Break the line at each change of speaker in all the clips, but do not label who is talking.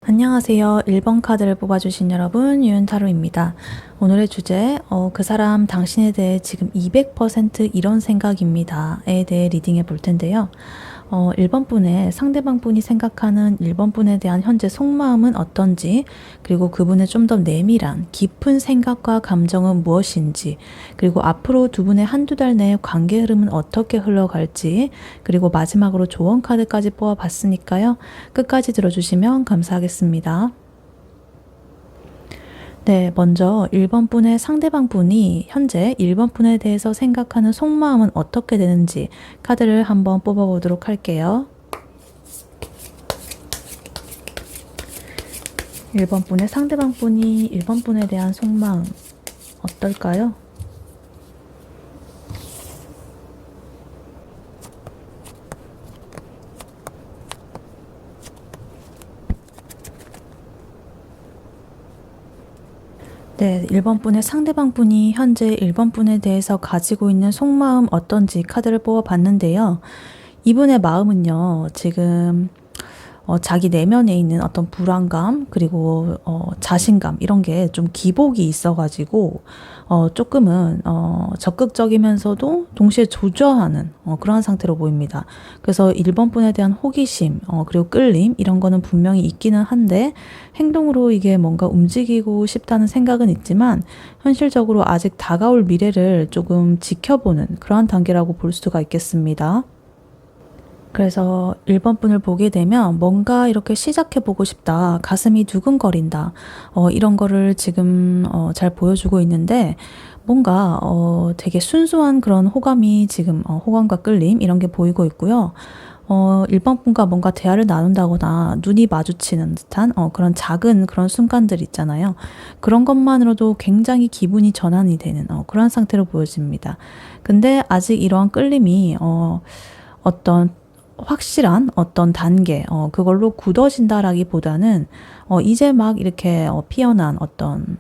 안녕하세요. 1번 카드를 뽑아주신 여러분, 유은타로입니다. 오늘의 주제, 그 사람 당신에 대해 지금 200% 이런 생각입니다.에 대해 리딩해 볼 텐데요. 1번 분의 상대방 분이 생각하는 1번 분에 대한 현재 속마음은 어떤지, 그리고 그분의 좀 더 내밀한 깊은 생각과 감정은 무엇인지, 그리고 앞으로 두 분의 한두 달 내에 관계 흐름은 어떻게 흘러갈지, 그리고 마지막으로 조언 카드까지 뽑아봤으니까요. 끝까지 들어주시면 감사하겠습니다. 네, 먼저 1번 분의 상대방 분이 현재 1번 분에 대해서 생각하는 속마음은 어떻게 되는지 카드를 한번 뽑아보도록 할게요. 1번 분의 상대방 분이 1번 분에 대한 속마음 어떨까요? 네, 1번 분의 상대방 분이 현재 1번 분에 대해서 가지고 있는 속마음 어떤지 카드를 뽑아봤는데요. 이분의 마음은요, 지금 자기 내면에 있는 어떤 불안감, 그리고 자신감 이런 게 좀 기복이 있어가지고 조금은 적극적이면서도 동시에 조저하는 그런 상태로 보입니다. 그래서 1번 분에 대한 호기심, 그리고 끌림 이런 거는 분명히 있기는 한데 행동으로 이게 뭔가 움직이고 싶다는 생각은 있지만 현실적으로 아직 다가올 미래를 조금 지켜보는 그러한 단계라고 볼 수가 있겠습니다. 그래서 1번 분을 보게 되면 뭔가 이렇게 시작해보고 싶다, 가슴이 두근거린다, 이런 거를 지금 잘 보여주고 있는데 뭔가 되게 순수한 그런 호감이 지금 호감과 끌림 이런 게 보이고 있고요. 1번 분과 뭔가 대화를 나눈다거나 눈이 마주치는 듯한 그런 작은 그런 순간들 있잖아요. 그런 것만으로도 굉장히 기분이 전환이 되는 그런 상태로 보여집니다. 근데 아직 이러한 끌림이 어떤 확실한 어떤 단계, 그걸로 굳어진다라기보다는, 이제 막 이렇게 피어난 어떤,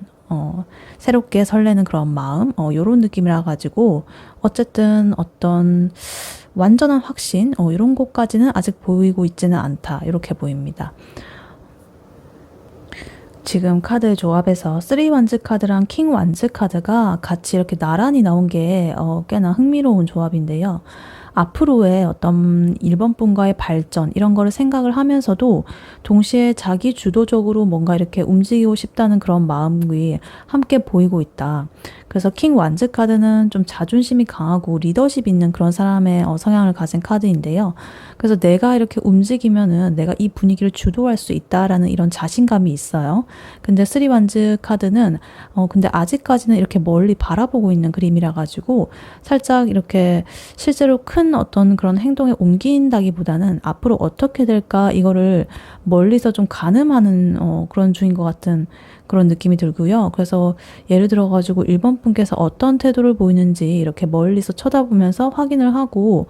새롭게 설레는 그런 마음, 요런 느낌이라 가지고, 어쨌든 어떤 완전한 확신, 이런 것까지는 아직 보이고 있지는 않다. 이렇게 보입니다. 지금 카드 조합에서 3완즈 카드랑 킹 완즈 카드가 같이 이렇게 나란히 나온 게 꽤나 흥미로운 조합인데요. 앞으로의 어떤 1번 분과의 발전 이런 거를 생각을 하면서도 동시에 자기 주도적으로 뭔가 이렇게 움직이고 싶다는 그런 마음이 함께 보이고 있다. 그래서 킹 완즈 카드는 좀 자존심이 강하고 리더십 있는 그런 사람의 성향을 가진 카드인데요. 그래서 내가 이렇게 움직이면은 내가 이 분위기를 주도할 수 있다라는 이런 자신감이 있어요. 근데 쓰리 완즈 카드는 근데 아직까지는 이렇게 멀리 바라보고 있는 그림이라 가지고 살짝 이렇게 실제로 큰 어떤 그런 행동에 옮긴다기보다는 앞으로 어떻게 될까 이거를 멀리서 좀 가늠하는 그런 중인 것 같은 그런 느낌이 들고요. 그래서 예를 들어 가지고 1번 분께서 어떤 태도를 보이는지 이렇게 멀리서 쳐다보면서 확인을 하고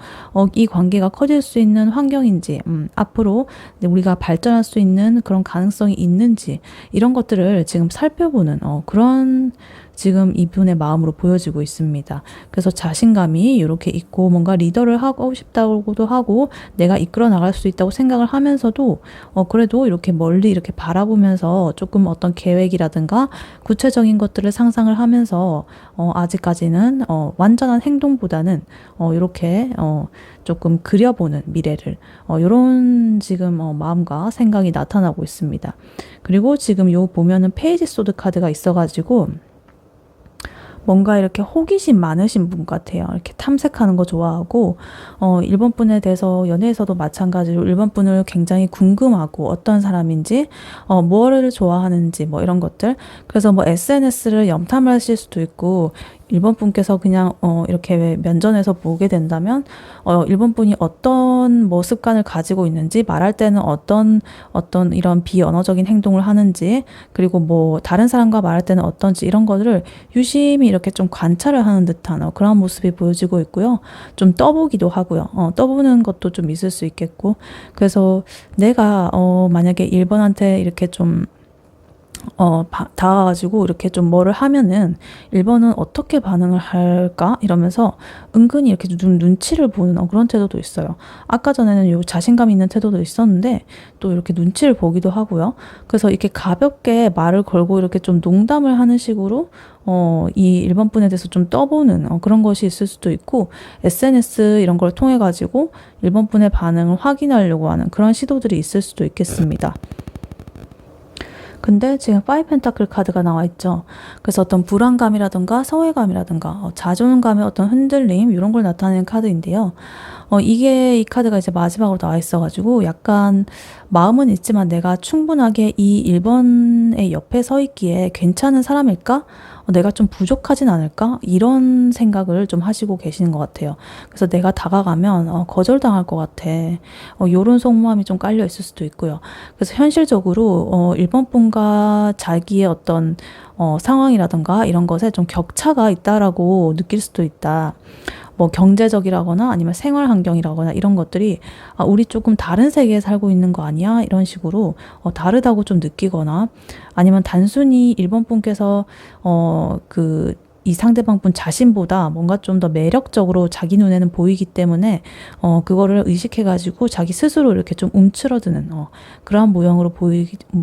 이 관계가 커질 수 있는 환경인지 앞으로 우리가 발전할 수 있는 그런 가능성이 있는지 이런 것들을 지금 살펴보는 그런 지금 이분의 마음으로 보여지고 있습니다. 그래서 자신감이 이렇게 있고 뭔가 리더를 하고 싶다고도 하고 내가 이끌어 나갈 수 있다고 생각을 하면서도 그래도 이렇게 멀리 이렇게 바라보면서 조금 어떤 계획이라든가 구체적인 것들을 상상을 하면서 아직까지는 완전한 행동보다는 이렇게 조금 그려보는 미래를 이런 지금 마음과 생각이 나타나고 있습니다. 그리고 지금 요 보면은 페이지 소드 카드가 있어가지고 뭔가 이렇게 호기심 많으신 분 같아요. 이렇게 탐색하는 거 좋아하고 1번 분에 대해서 연애에서도 마찬가지로 1번 분을 굉장히 궁금하고 어떤 사람인지 뭐를 좋아하는지 뭐 이런 것들. 그래서 뭐 SNS를 염탐을 하실 수도 있고 1번 분께서 그냥 이렇게 면전에서 보게 된다면 1번 분이 어떤 뭐 습관을 가지고 있는지 말할 때는 어떤 이런 비언어적인 행동을 하는지 그리고 뭐 다른 사람과 말할 때는 어떤지 이런 것들을 유심히 이렇게 좀 관찰을 하는 듯한 그런 모습이 보여지고 있고요. 좀 떠보기도 하고요. 떠보는 것도 좀 있을 수 있겠고 그래서 내가 만약에 1번한테 이렇게 좀 다가가지고 이렇게 좀 뭐를 하면은 1번은 어떻게 반응을 할까? 이러면서 은근히 이렇게 눈치를 보는 그런 태도도 있어요. 아까 전에는 요 자신감 있는 태도도 있었는데 또 이렇게 눈치를 보기도 하고요. 그래서 이렇게 가볍게 말을 걸고 이렇게 좀 농담을 하는 식으로 이 1번 분에 대해서 좀 떠보는 그런 것이 있을 수도 있고 SNS 이런 걸 통해 가지고 1번 분의 반응을 확인하려고 하는 그런 시도들이 있을 수도 있겠습니다. 근데 지금 5 펜타클 카드가 나와 있죠. 그래서 어떤 불안감이라든가 소외감이라든가 자존감의 어떤 흔들림 이런 걸 나타내는 카드인데요. 이게 이 카드가 이제 마지막으로 나와 있어가지고 약간 마음은 있지만 내가 충분하게 이 1번의 옆에 서 있기에 괜찮은 사람일까? 내가 좀 부족하진 않을까? 이런 생각을 좀 하시고 계시는 것 같아요. 그래서 내가 다가가면 거절당할 것 같아. 요런 속마음이 좀 깔려 있을 수도 있고요. 그래서 현실적으로 1번 분과 자기의 어떤 상황이라든가 이런 것에 좀 격차가 있다라고 느낄 수도 있다. 뭐 경제적이라거나 아니면 생활 환경이라거나 이런 것들이 우리 조금 다른 세계에 살고 있는 거 아니야? 이런 식으로 다르다고 좀 느끼거나 아니면 단순히 1번 분께서 이 상대방 분 자신보다 뭔가 좀 더 매력적으로 자기 눈에는 보이기 때문에 그거를 의식해가지고 자기 스스로 이렇게 좀 움츠러드는 그러한 모형으로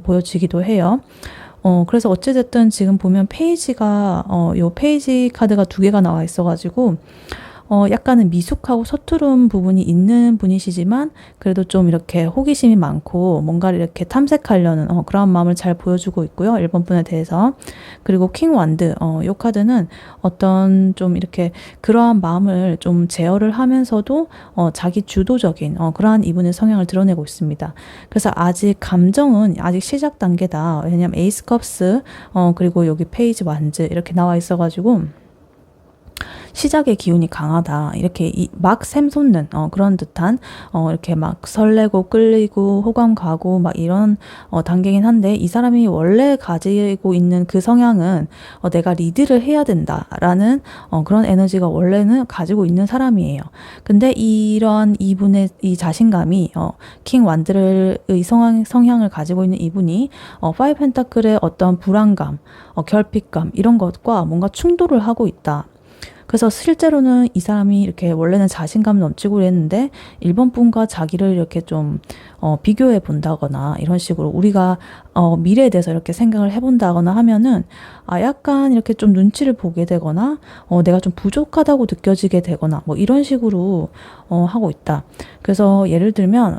보여지기도 해요. 그래서 어찌됐든 지금 보면 페이지가 요 페이지 카드가 2개가 나와 있어가지고 약간은 미숙하고 서투른 부분이 있는 분이시지만 그래도 좀 이렇게 호기심이 많고 뭔가를 이렇게 탐색하려는 그런 마음을 잘 보여주고 있고요. 1번 분에 대해서. 그리고 킹 완드 요 카드는 어떤 좀 이렇게 그러한 마음을 좀 제어를 하면서도 자기 주도적인 그러한 이분의 성향을 드러내고 있습니다. 그래서 아직 감정은 아직 시작 단계다. 왜냐면 에이스 컵스 그리고 여기 페이지 완즈 이렇게 나와 있어가지고 시작의 기운이 강하다. 이렇게 막 샘솟는 그런 듯한 이렇게 막 설레고 끌리고 호감 가고 막 이런 단계긴 한데 이 사람이 원래 가지고 있는 그 성향은 내가 리드를 해야 된다라는 그런 에너지가 원래는 가지고 있는 사람이에요. 근데 이런 이분의 이 자신감이 킹 완드의 성향을 가지고 있는 이분이 5 펜타클의 어떤 불안감, 결핍감 이런 것과 뭔가 충돌을 하고 있다. 그래서 실제로는 이 사람이 이렇게 원래는 자신감 넘치고 그랬는데 1번 분과 자기를 이렇게 좀 비교해 본다거나 이런 식으로 우리가 미래에 대해서 이렇게 생각을 해본다거나 하면은 약간 이렇게 좀 눈치를 보게 되거나 내가 좀 부족하다고 느껴지게 되거나 뭐 이런 식으로 하고 있다. 그래서 예를 들면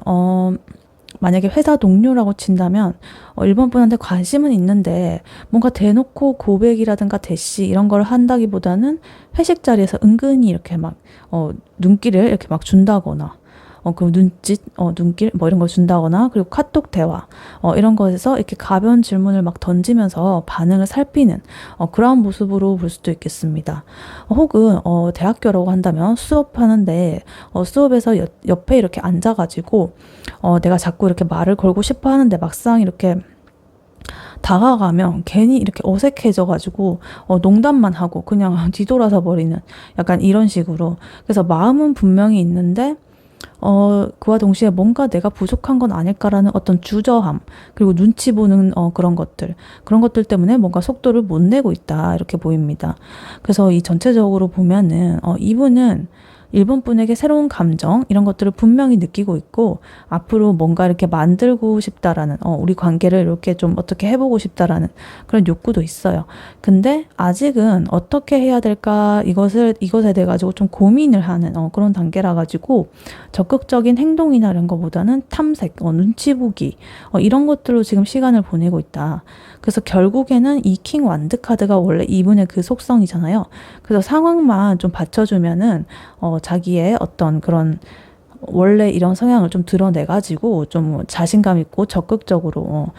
만약에 회사 동료라고 친다면 1번 분한테 관심은 있는데 뭔가 대놓고 고백이라든가 대시 이런 걸 한다기보다는 회식 자리에서 은근히 이렇게 막 눈길을 이렇게 막 준다거나 그 눈짓, 눈길, 뭐 이런 걸 준다거나, 그리고 카톡 대화, 이런 것에서 이렇게 가벼운 질문을 막 던지면서 반응을 살피는, 그러한 모습으로 볼 수도 있겠습니다. 혹은, 대학교라고 한다면 수업하는데, 수업에서 옆에 이렇게 앉아가지고, 내가 자꾸 이렇게 말을 걸고 싶어 하는데 막상 이렇게 다가가면 괜히 이렇게 어색해져가지고 농담만 하고 그냥 뒤돌아서 버리는 약간 이런 식으로. 그래서 마음은 분명히 있는데 그와 동시에 뭔가 내가 부족한 건 아닐까라는 어떤 주저함, 그리고 눈치 보는 그런 것들 때문에 뭔가 속도를 못 내고 있다, 이렇게 보입니다. 그래서 이 전체적으로 보면은 이분은 1번 분에게 새로운 감정 이런 것들을 분명히 느끼고 있고 앞으로 뭔가 이렇게 만들고 싶다라는 우리 관계를 이렇게 좀 어떻게 해보고 싶다라는 그런 욕구도 있어요. 근데 아직은 어떻게 해야 될까 이것에 대해 가지고 좀 고민을 하는 그런 단계라 가지고 적극적인 행동이나 이런 것보다는 탐색, 눈치 보기 이런 것들로 지금 시간을 보내고 있다. 그래서 결국에는 이 킹 완드 카드가 원래 이분의 그 속성이잖아요. 그래서 상황만 좀 받쳐주면은 자기의 어떤 그런 원래 이런 성향을 좀 드러내가지고 좀 자신감 있고 적극적으로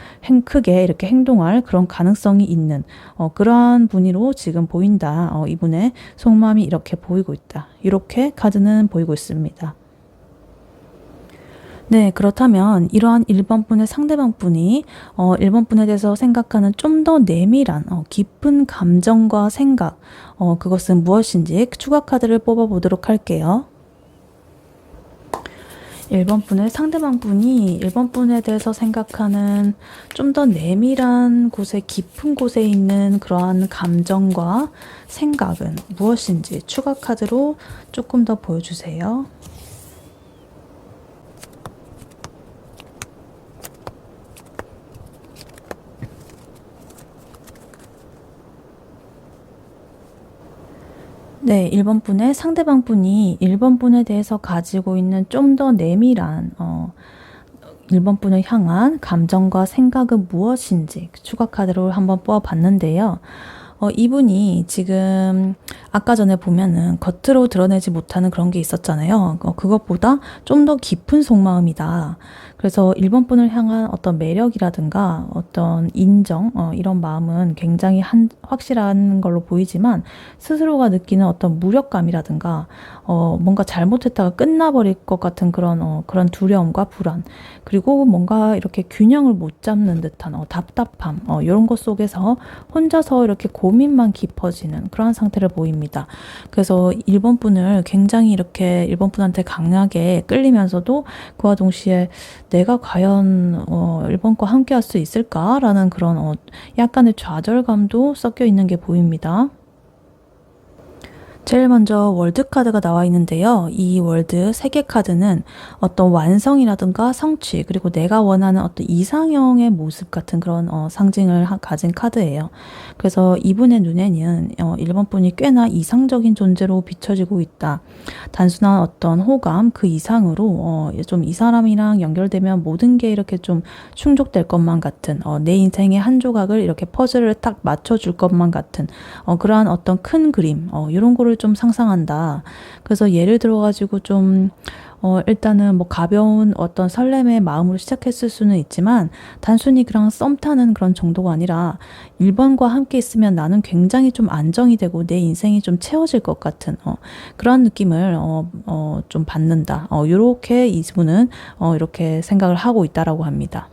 크게 이렇게 행동할 그런 가능성이 있는 그러한 분위로 지금 보인다. 이분의 속마음이 이렇게 보이고 있다. 이렇게 카드는 보이고 있습니다. 네, 그렇다면 이러한 1번 분의 상대방 분이 1번 분에 대해서 생각하는 좀 더 내밀한 깊은 감정과 생각, 그것은 무엇인지 추가 카드를 뽑아보도록 할게요. 1번 분의 상대방 분이 1번 분에 대해서 생각하는 좀 더 내밀한 곳에, 깊은 곳에 있는 그러한 감정과 생각은 무엇인지 추가 카드로 조금 더 보여주세요. 네, 1번 분의 상대방 분이 1번 분에 대해서 가지고 있는 좀 더 내밀한 1번 분을 향한 감정과 생각은 무엇인지 추가 카드로 한번 뽑아봤는데요. 이분이 지금 아까 전에 보면은 겉으로 드러내지 못하는 그런 게 있었잖아요. 그것보다 좀 더 깊은 속마음이다. 그래서 1번 분을 향한 어떤 매력이라든가 어떤 인정, 이런 마음은 굉장히 확실한 걸로 보이지만 스스로가 느끼는 어떤 무력감이라든가 뭔가 잘못했다가 끝나버릴 것 같은 그런 두려움과 불안, 그리고 뭔가 이렇게 균형을 못 잡는 듯한 답답함, 이런 것 속에서 혼자서 이렇게 고민만 깊어지는 그러한 상태를 보입니다. 그래서 1번 분을 굉장히 이렇게 1번 분한테 강하게 끌리면서도 그와 동시에 내가 과연 1번과 함께 할 수 있을까라는 그런 약간의 좌절감도 섞여 있는 게 보입니다. 제일 먼저 월드 카드가 나와 있는데요. 이 월드 3개 카드는 어떤 완성이라든가 성취, 그리고 내가 원하는 어떤 이상형의 모습 같은 그런 상징을 가진 카드예요. 그래서 이분의 눈에는 1번 분이 꽤나 이상적인 존재로 비춰지고 있다. 단순한 어떤 호감 그 이상으로 좀 이 사람이랑 연결되면 모든 게 이렇게 좀 충족될 것만 같은 내 인생의 한 조각을 이렇게 퍼즐을 딱 맞춰줄 것만 같은 그러한 어떤 큰 그림 이런 거를 좀 상상한다. 그래서 예를 들어가지고 좀 일단은 뭐 가벼운 어떤 설렘의 마음으로 시작했을 수는 있지만 단순히 그냥 썸 타는 그런 정도가 아니라 1번과 함께 있으면 나는 굉장히 좀 안정이 되고 내 인생이 좀 채워질 것 같은 그런 느낌을 좀 받는다. 요렇게 이분은 이렇게 생각을 하고 있다라고 합니다.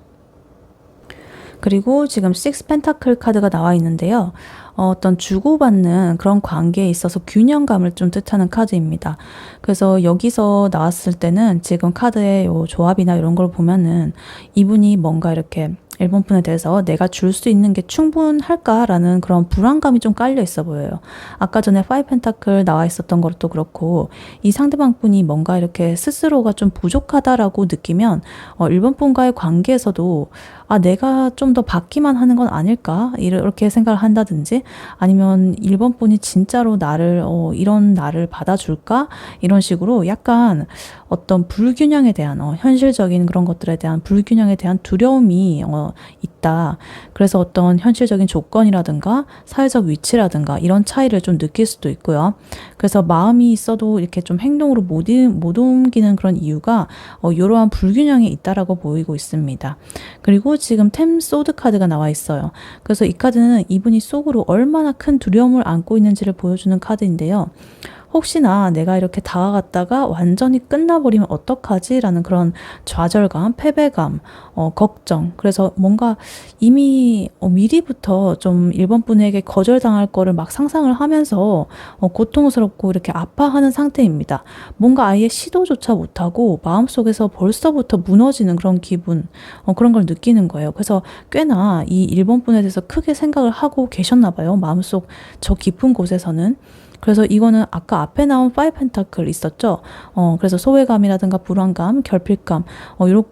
그리고 지금 6 펜타클 카드가 나와 있는데요. 어떤 주고받는 그런 관계에 있어서 균형감을 좀 뜻하는 카드입니다. 그래서 여기서 나왔을 때는 지금 카드의 요 조합이나 이런 걸 보면은 이분이 뭔가 이렇게 1번 분에 대해서 내가 줄 수 있는 게 충분할까라는 그런 불안감이 좀 깔려 있어 보여요. 아까 전에 5 펜타클 나와 있었던 것도 그렇고 이 상대방 분이 뭔가 이렇게 스스로가 좀 부족하다라고 느끼면 1번 분과의 관계에서도 아, 내가 좀 더 받기만 하는 건 아닐까? 이렇게 생각을 한다든지, 아니면 일본 분이 진짜로 나를, 이런 나를 받아줄까? 이런 식으로 약간 어떤 불균형에 대한, 현실적인 그런 것들에 대한 불균형에 대한 두려움이, 있다. 그래서 어떤 현실적인 조건이라든가 사회적 위치라든가 이런 차이를 좀 느낄 수도 있고요. 그래서 마음이 있어도 이렇게 좀 행동으로 못 옮기는 그런 이유가 이러한 불균형이 있다라고 보이고 있습니다. 그리고 지금 템 소드 카드가 나와 있어요. 그래서 이 카드는 이분이 속으로 얼마나 큰 두려움을 안고 있는지를 보여주는 카드인데요. 혹시나 내가 이렇게 다가갔다가 완전히 끝나버리면 어떡하지? 라는 그런 좌절감, 패배감, 걱정. 그래서 뭔가 이미 미리부터 좀 일본 분에게 거절당할 거를 막 상상을 하면서 고통스럽고 이렇게 아파하는 상태입니다. 뭔가 아예 시도조차 못하고 마음속에서 벌써부터 무너지는 그런 기분, 그런 걸 느끼는 거예요. 그래서 꽤나 이 일본 분에 대해서 크게 생각을 하고 계셨나 봐요. 마음속 저 깊은 곳에서는. 그래서 이거는 아까 앞에 나온 파이브 펜타클 있었죠. 그래서 소외감이라든가 불안감, 결핍감,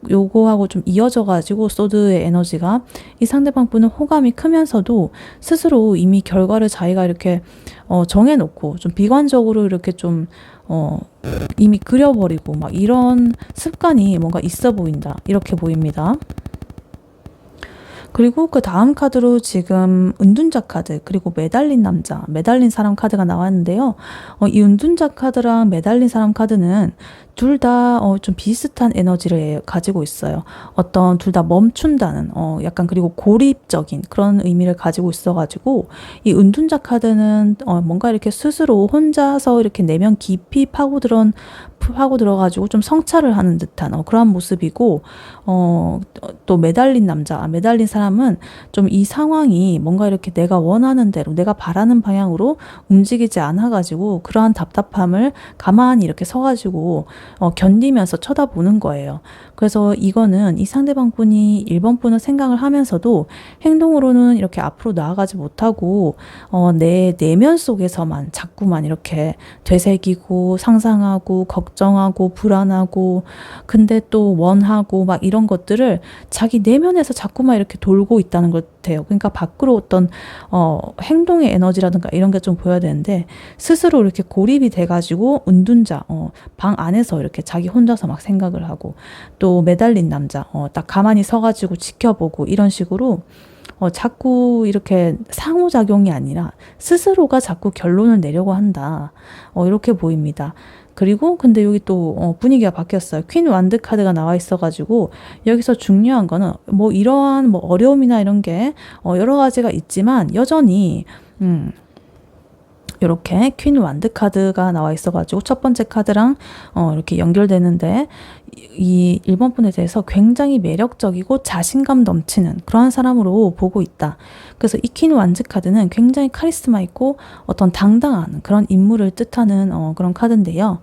요거하고 좀 이어져가지고 소드의 에너지가 이 상대방 분은 호감이 크면서도 스스로 이미 결과를 자기가 이렇게 정해놓고 좀 비관적으로 이렇게 좀 이미 그려버리고 막 이런 습관이 뭔가 있어 보인다. 이렇게 보입니다. 그리고 그 다음 카드로 지금 은둔자 카드, 그리고 매달린 남자, 매달린 사람 카드가 나왔는데요. 이 은둔자 카드랑 매달린 사람 카드는 둘 다 좀 비슷한 에너지를 가지고 있어요. 어떤 둘 다 멈춘다는 약간 그리고 고립적인 그런 의미를 가지고 있어가지고 이 은둔자 카드는 뭔가 이렇게 스스로 혼자서 이렇게 내면 깊이 파고들어가지고 좀 성찰을 하는 듯한 그러한 모습이고 또 매달린 남자, 매달린 사람은 좀 이 상황이 뭔가 이렇게 내가 원하는 대로 내가 바라는 방향으로 움직이지 않아가지고 그러한 답답함을 가만히 이렇게 서가지고 견디면서 쳐다보는 거예요. 그래서 이거는 이 상대방 분이 1번 분을 생각을 하면서도 행동으로는 이렇게 앞으로 나아가지 못하고 내 내면 속에서만 자꾸만 이렇게 되새기고 상상하고 걱정하고 불안하고 근데 또 원하고 막 이런 것들을 자기 내면에서 자꾸만 이렇게 돌고 있다는 것 같아요. 그러니까 밖으로 어떤 행동의 에너지라든가 이런 게 좀 보여야 되는데 스스로 이렇게 고립이 돼가지고 은둔자 방 안에서 이렇게 자기 혼자서 막 생각을 하고 또 매달린 남자 딱 가만히 서가지고 지켜보고 이런 식으로 자꾸 이렇게 상호작용이 아니라 스스로가 자꾸 결론을 내려고 한다. 이렇게 보입니다. 그리고 근데 여기 또 분위기가 바뀌었어요. 퀸 완드 카드가 나와 있어가지고 여기서 중요한 거는 뭐 이러한 뭐 어려움이나 이런 게 여러 가지가 있지만 여전히 이렇게 퀸 완드 카드가 나와 있어가지고 첫 번째 카드랑 이렇게 연결되는데 이 1번 분에 대해서 굉장히 매력적이고 자신감 넘치는 그러한 사람으로 보고 있다. 그래서 이 퀸 완드 카드는 굉장히 카리스마 있고 어떤 당당한 그런 인물을 뜻하는 그런 카드인데요.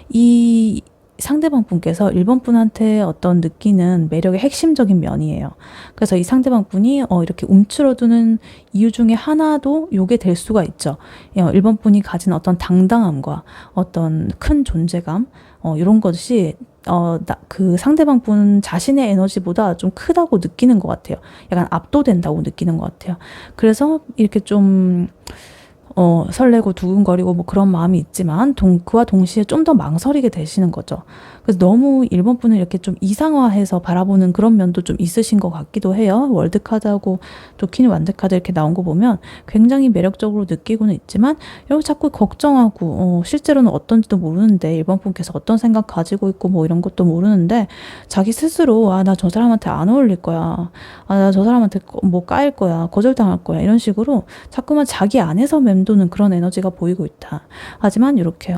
이 상대방 분께서 1번 분한테 어떤 느끼는 매력의 핵심적인 면이에요. 그래서 이 상대방 분이 이렇게 움츠러드는 이유 중에 하나도 요게 될 수가 있죠. 1번 분이 가진 어떤 당당함과 어떤 큰 존재감, 이런 것이 그 상대방 분 자신의 에너지보다 좀 크다고 느끼는 것 같아요. 약간 압도된다고 느끼는 것 같아요. 그래서 이렇게 좀 설레고 두근거리고 뭐 그런 마음이 있지만 그와 동시에 좀 더 망설이게 되시는 거죠. 그래서 너무 일본 분을 이렇게 좀 이상화해서 바라보는 그런 면도 좀 있으신 것 같기도 해요. 월드카드하고 또 퀸 완드카드 이렇게 나온 거 보면 굉장히 매력적으로 느끼고는 있지만 이렇게 자꾸 걱정하고 실제로는 어떤지도 모르는데 일본 분께서 어떤 생각 가지고 있고 뭐 이런 것도 모르는데 자기 스스로 나 저 사람한테 안 어울릴 거야. 나 저 사람한테 뭐 까일 거야. 거절당할 거야. 이런 식으로 자꾸만 자기 안에서 맴도는 그런 에너지가 보이고 있다. 하지만 이렇게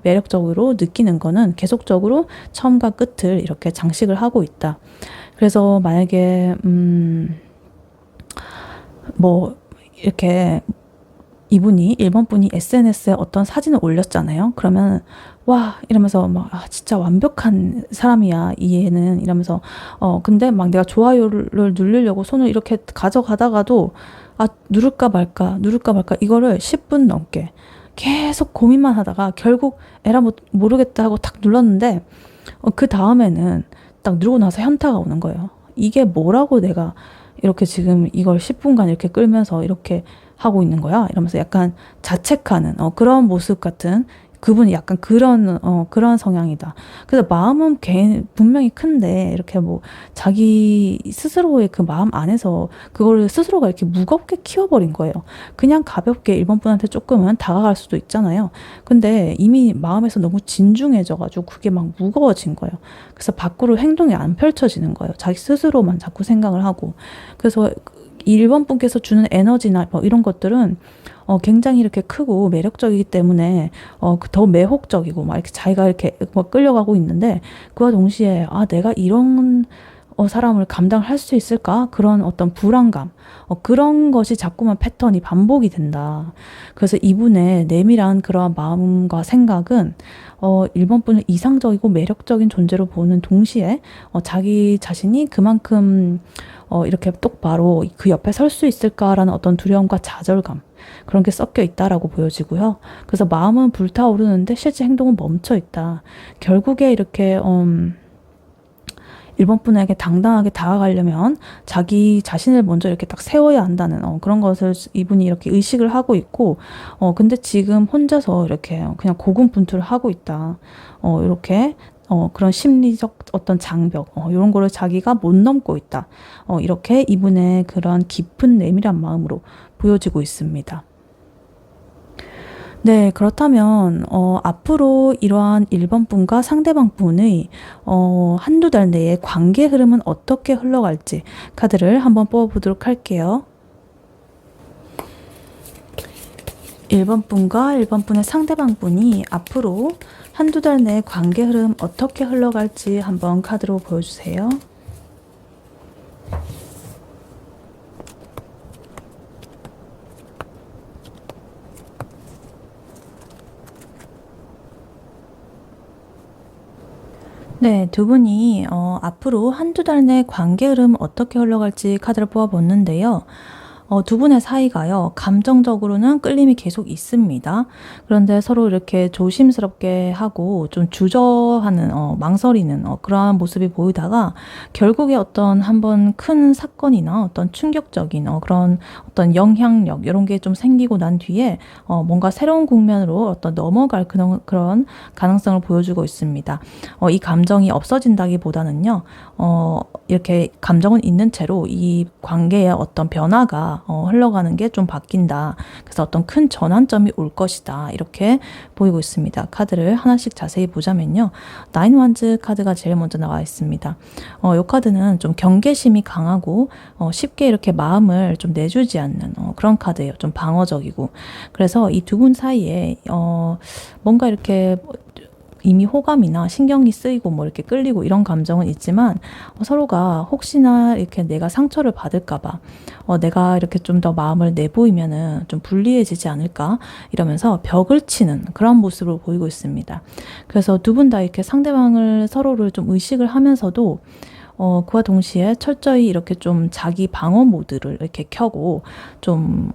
매력적으로 느끼는 거는 계속적으로 처음과 끝을 이렇게 장식을 하고 있다. 그래서 만약에 뭐 이렇게 이분이 1번 분이 SNS에 어떤 사진을 올렸잖아요. 그러면 와 이러면서 막 진짜 완벽한 사람이야 이 애는 이러면서 근데 막 내가 좋아요를 누르려고 손을 이렇게 가져가다가도 누를까 말까 이거를 10분 넘게 계속 고민만 하다가 결국 에라 모르겠다 하고 탁 눌렀는데 그 다음에는 딱 누르고 나서 현타가 오는 거예요. 이게 뭐라고 내가 이렇게 지금 이걸 10분간 이렇게 끌면서 이렇게 하고 있는 거야? 이러면서 약간 자책하는 그런 모습 같은 그분이 약간 그런 성향이다. 그래서 마음은 분명히 큰데 이렇게 뭐 자기 스스로의 그 마음 안에서 그거를 스스로가 이렇게 무겁게 키워버린 거예요. 그냥 가볍게 일본 분한테 조금은 다가갈 수도 있잖아요. 근데 이미 마음에서 너무 진중해져가지고 그게 막 무거워진 거예요. 그래서 밖으로 행동이 안 펼쳐지는 거예요. 자기 스스로만 자꾸 생각을 하고. 그래서 일본 분께서 주는 에너지나 뭐 이런 것들은 굉장히 이렇게 크고 매력적이기 때문에 더 매혹적이고 막 이렇게 자기가 이렇게 막 끌려가고 있는데 그와 동시에 내가 이런 사람을 감당할 수 있을까? 그런 어떤 불안감, 그런 것이 자꾸만 패턴이 반복이 된다. 그래서 이분의 내밀한 그런 마음과 생각은 일본 분을 이상적이고 매력적인 존재로 보는 동시에 자기 자신이 그만큼 이렇게 똑바로 그 옆에 설 수 있을까라는 어떤 두려움과 좌절감 그런 게 섞여 있다라고 보여지고요. 그래서 마음은 불타오르는데 실제 행동은 멈춰 있다. 결국에 이렇게 일본 분에게 당당하게 다가가려면 자기 자신을 먼저 이렇게 딱 세워야 한다는 그런 것을 이분이 이렇게 의식을 하고 있고 근데 지금 혼자서 이렇게 그냥 고군분투를 하고 있다. 이렇게 그런 심리적 어떤 장벽, 이런 거를 자기가 못 넘고 있다. 이렇게 이분의 그런 깊은 내밀한 마음으로 보여지고 있습니다. 네, 그렇다면, 앞으로 이러한 1번 분과 상대방 분의, 한두 달 내에 관계 흐름은 어떻게 흘러갈지 카드를 한번 뽑아보도록 할게요. 1번 분과 1번 분의 상대방 분이 앞으로 한두 달 내에 관계 흐름 어떻게 흘러갈지 한번 카드로 보여주세요. 네, 두 분이 앞으로 한두 달 내 관계 흐름 어떻게 흘러갈지 카드를 뽑아봤는데요. 두 분의 사이가요, 감정적으로는 끌림이 계속 있습니다. 그런데 서로 이렇게 조심스럽게 하고 좀 주저하는, 망설이는 그러한 모습이 보이다가 결국에 어떤 한번 큰 사건이나 어떤 충격적인 그런 어떤 영향력 이런 게 좀 생기고 난 뒤에 뭔가 새로운 국면으로 어떤 넘어갈 그런 가능성을 보여주고 있습니다. 이 감정이 없어진다기보다는요, 이렇게 감정은 있는 채로 이 관계의 어떤 변화가 흘러가는 게 좀 바뀐다. 그래서 어떤 큰 전환점이 올 것이다. 이렇게 보이고 있습니다. 카드를 하나씩 자세히 보자면요. 나인 완즈 카드가 제일 먼저 나와 있습니다. 이 카드는 좀 경계심이 강하고 쉽게 이렇게 마음을 좀 내주지 않는 그런 카드예요. 좀 방어적이고. 그래서 이 두 분 사이에 뭔가 이렇게 이미 호감이나 신경이 쓰이고 뭐 이렇게 끌리고 이런 감정은 있지만 서로가 혹시나 이렇게 내가 상처를 받을까봐 내가 이렇게 좀 더 마음을 내보이면은 좀 불리해지지 않을까 이러면서 벽을 치는 그런 모습을 보이고 있습니다. 그래서 두 분 다 이렇게 상대방을 서로를 좀 의식을 하면서도 그와 동시에 철저히 이렇게 좀 자기 방어 모드를 이렇게 켜고 좀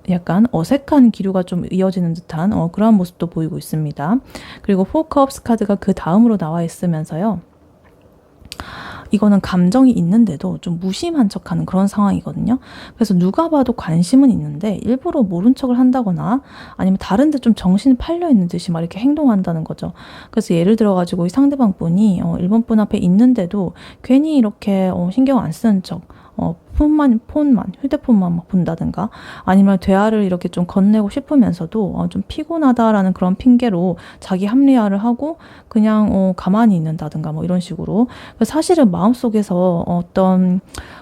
약간 어색한 기류가 좀 이어지는 듯한 그런 모습도 보이고 있습니다. 그리고 포 컵스 카드가 그 다음으로 나와 있으면서요. 이거는 감정이 있는데도 좀 무심한 척하는 그런 상황이거든요. 그래서 누가 봐도 관심은 있는데 일부러 모른 척을 한다거나 아니면 다른 데 좀 정신이 팔려 있는 듯이 막 이렇게 행동한다는 거죠. 그래서 예를 들어 가지고 이 상대방 분이 일본 분 앞에 있는데도 괜히 이렇게 신경 안 쓰는 척 폰만, 휴대폰만 막 본다든가 아니면 대화를 이렇게 좀 건네고 싶으면서도 좀 피곤하다라는 그런 핑계로 자기 합리화를 하고 그냥 가만히 있는다든가 뭐 이런 식으로. 사실은 마음속에서 어떤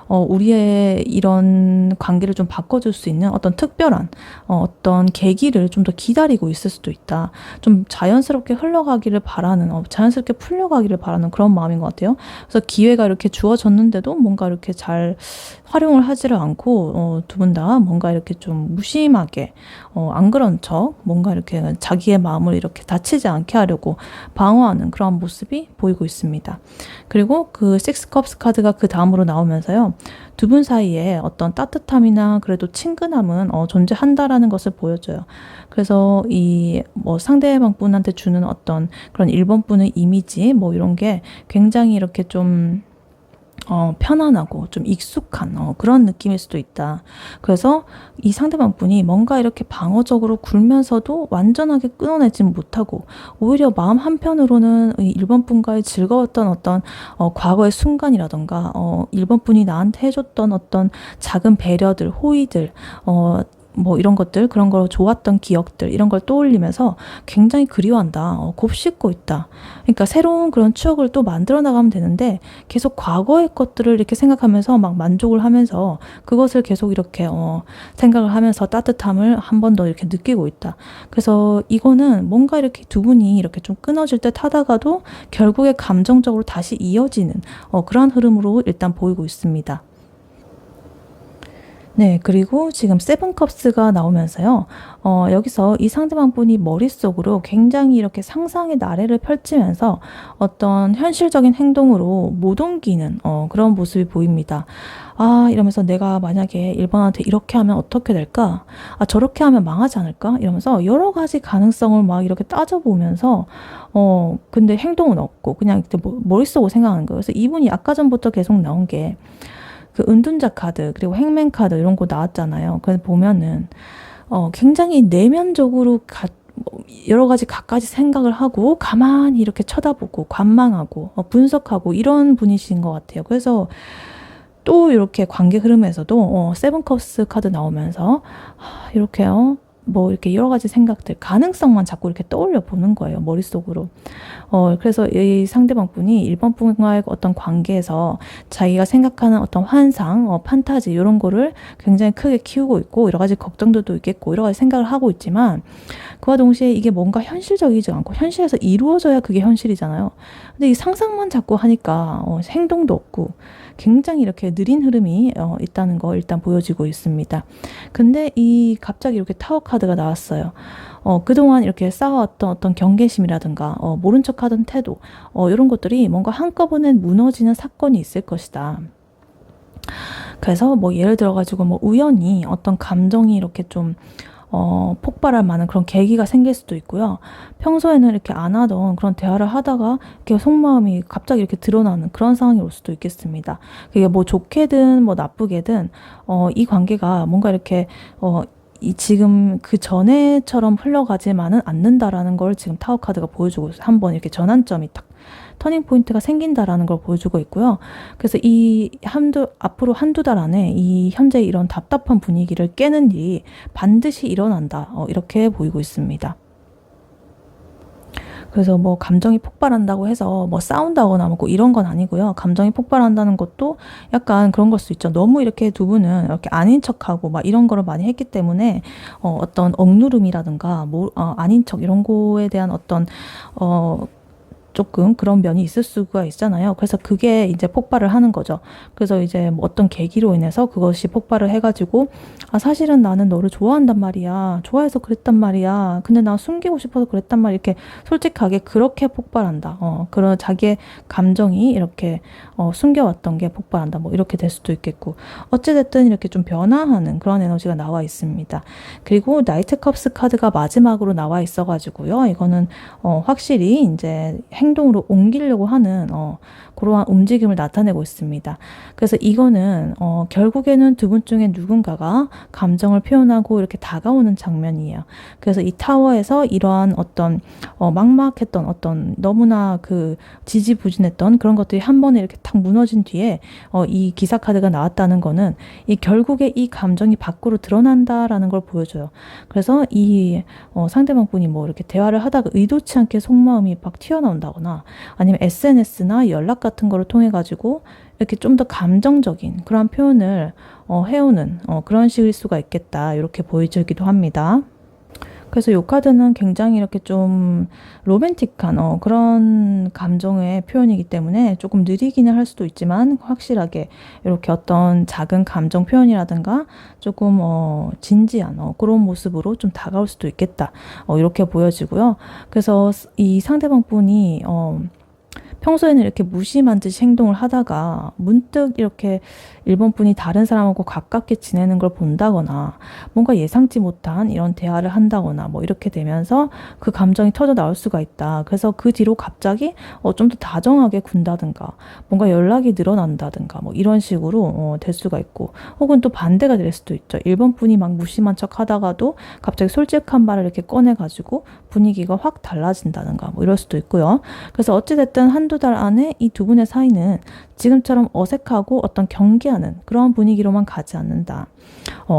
우리의 이런 관계를 좀 바꿔줄 수 있는 어떤 특별한 어떤 계기를 좀 더 기다리고 있을 수도 있다. 좀 자연스럽게 흘러가기를 바라는, 자연스럽게 풀려가기를 바라는 그런 마음인 것 같아요. 그래서 기회가 이렇게 주어졌는데도 뭔가 이렇게 잘 활용을 하지를 않고 두 분 다 뭔가 이렇게 좀 무심하게 안 그런 척 뭔가 이렇게 자기의 마음을 이렇게 다치지 않게 하려고 방어하는 그런 모습이 보이고 있습니다. 그리고 그 식스 컵스 카드가 그 다음으로 나오면서요. 두 분 사이에 어떤 따뜻함이나 그래도 친근함은 존재한다라는 것을 보여줘요. 그래서 이 뭐 상대방 분한테 주는 어떤 그런 일본 분의 이미지 뭐 이런 게 굉장히 이렇게 좀 편안하고 좀 익숙한 그런 느낌일 수도 있다. 그래서 이 상대방 분이 뭔가 이렇게 방어적으로 굴면서도 완전하게 끊어내진 못하고 오히려 마음 한편으로는 이 1번 분과의 즐거웠던 어떤 과거의 순간이라던가 1번 분이 나한테 해줬던 어떤 작은 배려들, 호의들, 뭐 이런 것들, 그런 걸 좋았던 기억들, 이런 걸 떠올리면서 굉장히 그리워한다. 곱씹고 있다. 그러니까 새로운 그런 추억을 또 만들어 나가면 되는데 계속 과거의 것들을 이렇게 생각하면서 막 만족을 하면서 그것을 계속 이렇게 생각을 하면서 따뜻함을 한 번 더 이렇게 느끼고 있다. 그래서 이거는 뭔가 이렇게 두 분이 이렇게 좀 끊어질 듯 하다가도 결국에 감정적으로 다시 이어지는 그런 흐름으로 일단 보이고 있습니다. 네, 그리고 지금 세븐컵스가 나오면서요. 여기서 이 상대방 분이 머릿속으로 굉장히 이렇게 상상의 나래를 펼치면서 어떤 현실적인 행동으로 못 옮기는 그런 모습이 보입니다. 아, 이러면서 내가 만약에 1번한테 이렇게 하면 어떻게 될까? 아, 저렇게 하면 망하지 않을까? 이러면서 여러 가지 가능성을 막 이렇게 따져보면서 근데 행동은 없고 그냥 머릿속으로 생각하는 거예요. 그래서 이분이 아까 전부터 계속 나온 게 그 은둔자 카드 그리고 행맨 카드 이런 거 나왔잖아요. 그래서 보면은 굉장히 내면적으로 여러 가지 갖가지 생각을 하고 가만히 이렇게 쳐다보고 관망하고 분석하고 이런 분이신 것 같아요. 그래서 또 이렇게 관계 흐름에서도 세븐컵스 카드 나오면서 이렇게 뭐 이렇게 여러 가지 생각들, 가능성만 자꾸 이렇게 떠올려 보는 거예요, 머릿속으로. 그래서 이 상대방 분이 1번 분과의 어떤 관계에서 자기가 생각하는 어떤 환상, 판타지 이런 거를 굉장히 크게 키우고 있고 여러 가지 걱정들도 있겠고 여러 가지 생각을 하고 있지만 그와 동시에 이게 뭔가 현실적이지 않고 현실에서 이루어져야 그게 현실이잖아요. 근데 이 상상만 자꾸 하니까 행동도 없고 굉장히 이렇게 느린 흐름이 있다는 거 일단 보여지고 있습니다. 근데 이 갑자기 이렇게 타워 카드가 나왔어요. 그동안 이렇게 쌓아왔던 어떤 경계심이라든가 모른 척하던 태도 이런 것들이 뭔가 한꺼번에 무너지는 사건이 있을 것이다. 그래서 뭐 예를 들어가지고 뭐 우연히 어떤 감정이 이렇게 좀 폭발할 만한 그런 계기가 생길 수도 있고요. 평소에는 이렇게 안 하던 그런 대화를 하다가 이렇게 속마음이 갑자기 이렇게 드러나는 그런 상황이 올 수도 있겠습니다. 그게 뭐 좋게든 뭐 나쁘게든 이 관계가 뭔가 이렇게 이 지금 그 전에처럼 흘러가지만은 않는다라는 걸 지금 타워 카드가 보여주고 있어요. 한번 이렇게 전환점이 딱 터닝 포인트가 생긴다라는 걸 보여주고 있고요. 그래서 앞으로 한두 달 안에 이 현재 이런 답답한 분위기를 깨는 일이 반드시 일어난다. 이렇게 보이고 있습니다. 그래서 뭐 감정이 폭발한다고 해서 뭐 싸운다거나 뭐 이런 건 아니고요. 감정이 폭발한다는 것도 약간 그런 걸 수 있죠. 너무 이렇게 두 분은 이렇게 아닌 척하고 막 이런 거를 많이 했기 때문에 어떤 억누름이라든가 뭐 아닌 척 이런 거에 대한 어떤 조금 그런 면이 있을 수가 있잖아요. 그래서 그게 이제 폭발을 하는 거죠. 그래서 이제 뭐 어떤 계기로 인해서 그것이 폭발을 해가지고 아 사실은 나는 너를 좋아한단 말이야. 좋아해서 그랬단 말이야. 근데 나 숨기고 싶어서 그랬단 말이야. 이렇게 솔직하게 그렇게 폭발한다. 그런 자기의 감정이 이렇게 숨겨왔던 게 폭발한다. 뭐 이렇게 될 수도 있겠고 어찌됐든 이렇게 좀 변화하는 그런 에너지가 나와 있습니다. 그리고 나이트 컵스 카드가 마지막으로 나와 있어가지고요. 이거는 확실히 이제 행동으로 옮기려고 하는 그러한 움직임을 나타내고 있습니다. 그래서 이거는 결국에는 두 분 중에 누군가가 감정을 표현하고 이렇게 다가오는 장면이에요. 그래서 이 타워에서 이러한 어떤 막막했던 어떤 너무나 그 지지부진했던 그런 것들이 한 번에 이렇게 탁 무너진 뒤에 이 기사 카드가 나왔다는 거는 이 결국에 이 감정이 밖으로 드러난다라는 걸 보여줘요. 그래서 이 상대방 분이 뭐 이렇게 대화를 하다가 의도치 않게 속마음이 막 튀어나온다거나 아니면 SNS나 연락 같은 거를 통해 가지고 이렇게 좀 더 감정적인 그런 표현을 해오는 그런 식일 수가 있겠다 이렇게 보여지기도 합니다. 그래서 이 카드는 굉장히 이렇게 좀 로맨틱한 그런 감정의 표현이기 때문에 조금 느리기는 할 수도 있지만 확실하게 이렇게 어떤 작은 감정 표현이라든가 조금 진지한 그런 모습으로 좀 다가올 수도 있겠다 이렇게 보여지고요. 그래서 이 상대방 분이 평소에는 이렇게 무심한 듯이 행동을 하다가 문득 이렇게 일본 분이 다른 사람하고 가깝게 지내는 걸 본다거나 뭔가 예상치 못한 이런 대화를 한다거나 뭐 이렇게 되면서 그 감정이 터져 나올 수가 있다. 그래서 그 뒤로 갑자기 좀 더 다정하게 군다든가 뭔가 연락이 늘어난다든가 뭐 이런 식으로 될 수가 있고, 혹은 또 반대가 될 수도 있죠. 일본 분이 막 무심한 척 하다가도 갑자기 솔직한 말을 이렇게 꺼내가지고 분위기가 확 달라진다든가 뭐 이럴 수도 있고요. 그래서 어찌됐든 한두 달 안에 이 두 분의 사이는 지금처럼 어색하고 어떤 경계하는 그런 분위기로만 가지 않는다.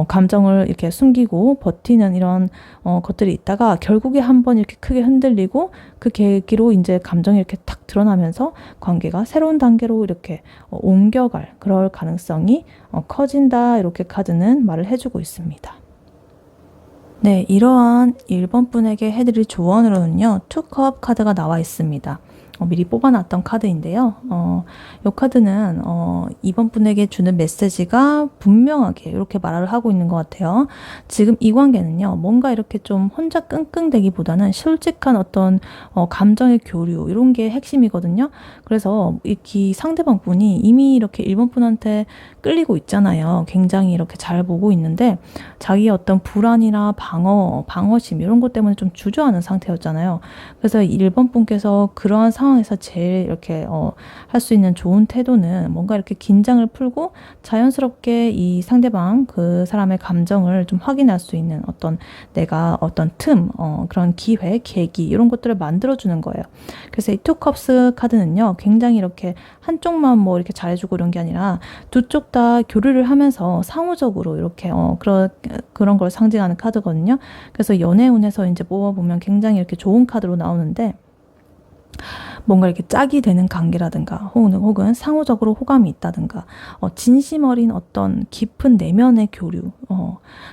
감정을 이렇게 숨기고 버티는 이런 것들이 있다가 결국에 한번 이렇게 크게 흔들리고 그 계기로 이제 감정이 이렇게 탁 드러나면서 관계가 새로운 단계로 이렇게 옮겨갈 그럴 가능성이 커진다. 이렇게 카드는 말을 해주고 있습니다. 네, 이러한 1번 분에게 해드릴 조언으로는요, 투컵 카드가 나와 있습니다. 미리 뽑아놨던 카드인데요. 이 카드는 2번 분에게 주는 메시지가 분명하게 이렇게 말을 하고 있는 것 같아요. 지금 이 관계는요, 뭔가 이렇게 좀 혼자 끙끙대기보다는 솔직한 어떤 감정의 교류 이런 게 핵심이거든요. 그래서 이 상대방 분이 이미 이렇게 1번 분한테 끌리고 있잖아요. 굉장히 이렇게 잘 보고 있는데 자기의 어떤 불안이나 방어심 이런 것 때문에 좀 주저하는 상태였잖아요. 그래서 1번 분께서 그러한 상황에서 제일 이렇게 할 수 있는 좋은 태도는 뭔가 이렇게 긴장을 풀고 자연스럽게 이 상대방 그 사람의 감정을 좀 확인할 수 있는 내가 어떤 틈, 그런 기회, 계기 이런 것들을 만들어주는 거예요. 그래서 이 투컵스 카드는요, 굉장히 이렇게 한쪽만 뭐 이렇게 잘해주고 이런 게 아니라 두 쪽 다 교류를 하면서 상호적으로 이렇게 그런 걸 상징하는 카드거든요. 그래서 연애운에서 이제 뽑아보면 굉장히 이렇게 좋은 카드로 나오는데, 뭔가 이렇게 짝이 되는 관계라든가 혹은 상호적으로 호감이 있다든가 진심 어린 어떤 깊은 내면의 교류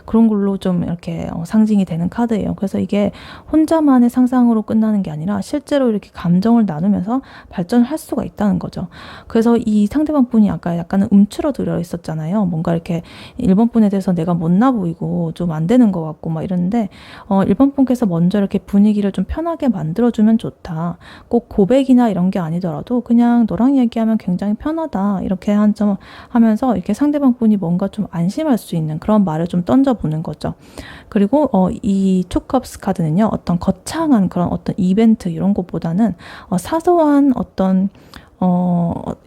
그런 걸로 좀 이렇게 상징이 되는 카드예요. 그래서 이게 혼자만의 상상으로 끝나는 게 아니라 실제로 이렇게 감정을 나누면서 발전을 할 수가 있다는 거죠. 그래서 이 상대방 분이 아까 약간은 움츠러들어 있었잖아요. 뭔가 이렇게 1번 분에 대해서 내가 못나 보이고 좀 안 되는 것 같고 막 이러는데 1번 분께서 먼저 이렇게 분위기를 좀 편하게 만들어주면 좋다. 꼭 고백이나 이런 게 아니더라도 그냥 너랑 얘기하면 굉장히 편하다 이렇게 하면서 이렇게 상대방 분이 뭔가 좀 안심할 수 있는 그런 말을 좀 던져보는 거죠. 그리고 이 투컵스 카드는요, 어떤 거창한 그런 어떤 이벤트 이런 것보다는 사소한 어떤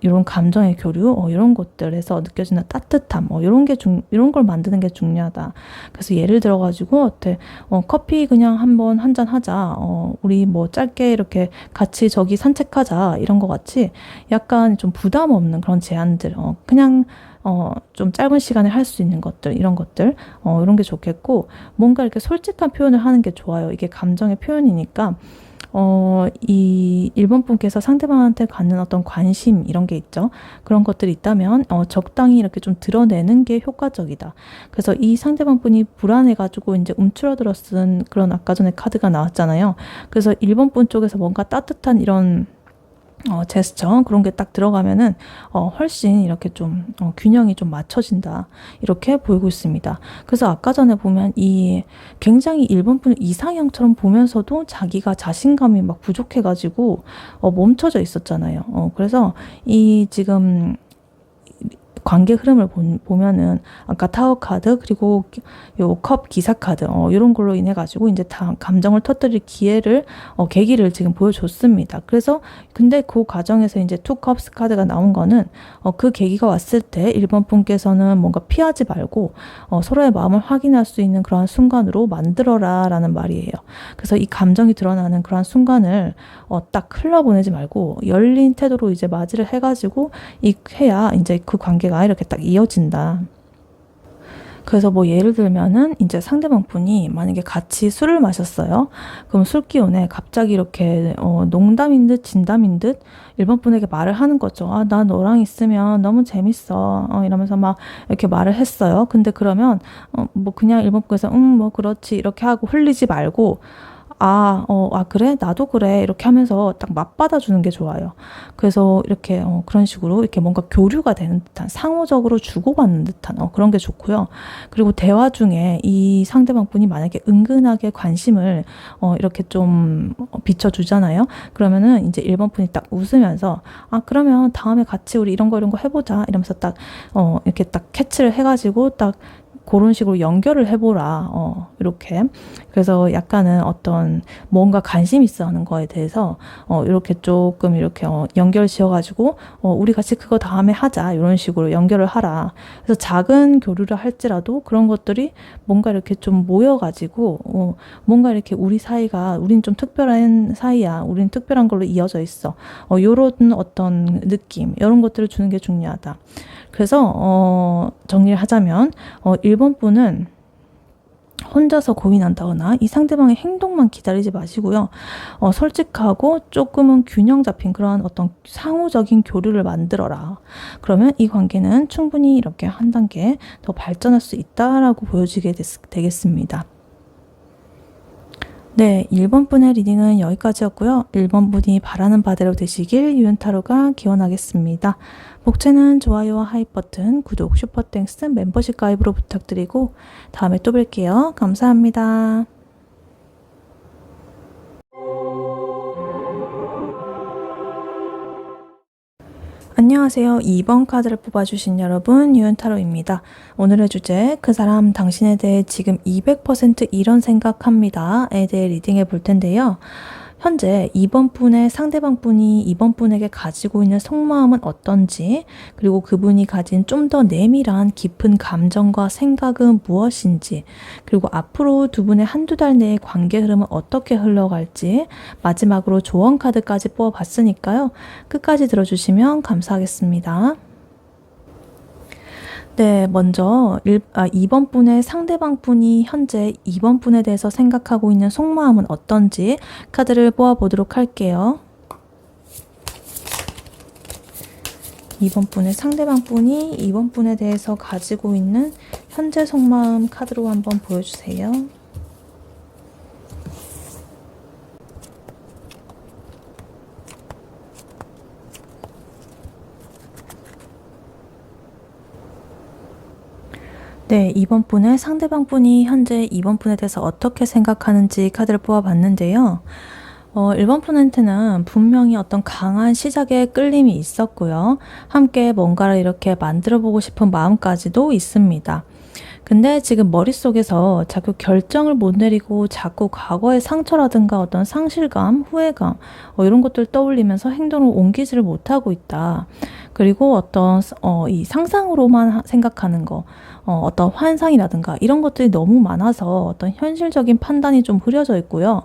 이런 감정의 교류, 이런 것들에서 느껴지는 따뜻함, 이런 걸 만드는 게 중요하다. 그래서 예를 들어가지고, 커피 그냥 한번 한잔 하자. 우리 뭐 짧게 이렇게 같이 저기 산책하자. 이런 거 같이 약간 좀 부담 없는 그런 제안들, 그냥 좀 짧은 시간에 할 수 있는 것들, 이런 것들, 이런 게 좋겠고, 뭔가 이렇게 솔직한 표현을 하는 게 좋아요. 이게 감정의 표현이니까. 이 1번 분께서 상대방한테 갖는 어떤 관심 이런 게 있죠. 그런 것들이 있다면 적당히 이렇게 좀 드러내는 게 효과적이다. 그래서 이 상대방 분이 불안해가지고 이제 움츠러들어 쓴 그런 아까 전에 카드가 나왔잖아요. 그래서 1번 분 쪽에서 뭔가 따뜻한 이런 제스처 그런 게 딱 들어가면은 훨씬 이렇게 좀 균형이 좀 맞춰진다 이렇게 보이고 있습니다. 그래서 아까 전에 보면 이 굉장히 1번 분 이상형처럼 보면서도 자기가 자신감이 막 부족해가지고 멈춰져 있었잖아요. 그래서 이 지금 관계 흐름을 보면은 아까 타워 카드 그리고 요 컵 기사 카드 이런 걸로 인해 가지고 이제 다 감정을 터뜨릴 계기를 지금 보여줬습니다. 그래서 근데 그 과정에서 이제 투 컵스 카드가 나온 거는 그 계기가 왔을 때 1번 분께서는 뭔가 피하지 말고 서로의 마음을 확인할 수 있는 그러한 순간으로 만들어라라는 말이에요. 그래서 이 감정이 드러나는 그러한 순간을 딱 흘러보내지 말고 열린 태도로 이제 맞이를 해가지고 해야 이제 그 관계가 이렇게 딱 이어진다. 그래서 뭐 예를 들면은 이제 상대방 분이 만약에 같이 술을 마셨어요. 그럼 술 기운에 갑자기 이렇게 농담인 듯 진담인 듯 1번 분에게 말을 하는 거죠. 아, 나 너랑 있으면 너무 재밌어. 이러면서 막 이렇게 말을 했어요. 근데 그러면 뭐 그냥 1번 분께서 뭐 그렇지 이렇게 하고 흘리지 말고 그래? 나도 그래. 이렇게 하면서 딱 맞받아주는 게 좋아요. 그래서 이렇게, 그런 식으로 이렇게 뭔가 교류가 되는 듯한, 상호적으로 주고받는 듯한, 그런 게 좋고요. 그리고 대화 중에 이 상대방 분이 만약에 은근하게 관심을, 이렇게 좀 비춰주잖아요. 그러면은 이제 1번 분이 딱 웃으면서, 그러면 다음에 같이 우리 이런 거 해보자. 이러면서 딱, 이렇게 딱 캐치를 해가지고 딱 그런 식으로 연결을 해보라. 이렇게. 그래서 약간은 어떤 뭔가 관심 있어 하는 거에 대해서, 이렇게 조금 이렇게, 연결 지어가지고, 우리 같이 그거 다음에 하자. 이런 식으로 연결을 하라. 그래서 작은 교류를 할지라도 그런 것들이 뭔가 이렇게 좀 모여가지고, 뭔가 이렇게 우리 사이가, 우린 좀 특별한 사이야. 우린 특별한 걸로 이어져 있어. 요런 어떤 느낌, 이런 것들을 주는 게 중요하다. 그래서 정리를 하자면 1번 분은 혼자서 고민한다거나 이 상대방의 행동만 기다리지 마시고요. 솔직하고 조금은 균형 잡힌 그런 어떤 상호적인 교류를 만들어라. 그러면 이 관계는 충분히 이렇게 한 단계 더 발전할 수 있다라고 보여지게 되겠습니다. 네, 1번 분의 리딩은 여기까지였고요. 1번 분이 바라는 바대로 되시길 유은타로가 기원하겠습니다. 목차는 좋아요와 하이 버튼, 구독, 슈퍼땡스, 멤버십 가입으로 부탁드리고 다음에 또 뵐게요. 감사합니다. 안녕하세요. 2번 카드를 뽑아주신 여러분, 유은타로입니다. 오늘의 주제, 그 사람 당신에 대해 지금 200% 이런 생각합니다에 대해 리딩해 볼 텐데요. 현재 2번 분의 상대방 분이 2번 분에게 가지고 있는 속마음은 어떤지, 그리고 그분이 가진 좀 더 내밀한 깊은 감정과 생각은 무엇인지, 그리고 앞으로 두 분의 한두 달 내의 관계 흐름은 어떻게 흘러갈지, 마지막으로 조언 카드까지 뽑아봤으니까요. 끝까지 들어주시면 감사하겠습니다. 네, 먼저 2번 분의 상대방 분이 현재 2번 분에 대해서 생각하고 있는 속마음은 어떤지 카드를 뽑아보도록 할게요. 2번 분의 상대방 분이 2번 분에 대해서 가지고 있는 현재 속마음 카드로 한번 보여주세요. 네, 2번 분의 상대방 분이 현재 2번 분에 대해서 어떻게 생각하는지 카드를 뽑아봤는데요. 1번 분한테는 분명히 어떤 강한 시작의 끌림이 있었고요. 함께 뭔가를 이렇게 만들어보고 싶은 마음까지도 있습니다. 근데 지금 머릿속에서 자꾸 결정을 못 내리고 자꾸 과거의 상처라든가 어떤 상실감, 후회감, 이런 것들 떠올리면서 행동을 옮기지를 못하고 있다. 그리고 어떤, 이 상상으로만 생각하는 거, 어떤 환상이라든가 이런 것들이 너무 많아서 어떤 현실적인 판단이 좀 흐려져 있고요.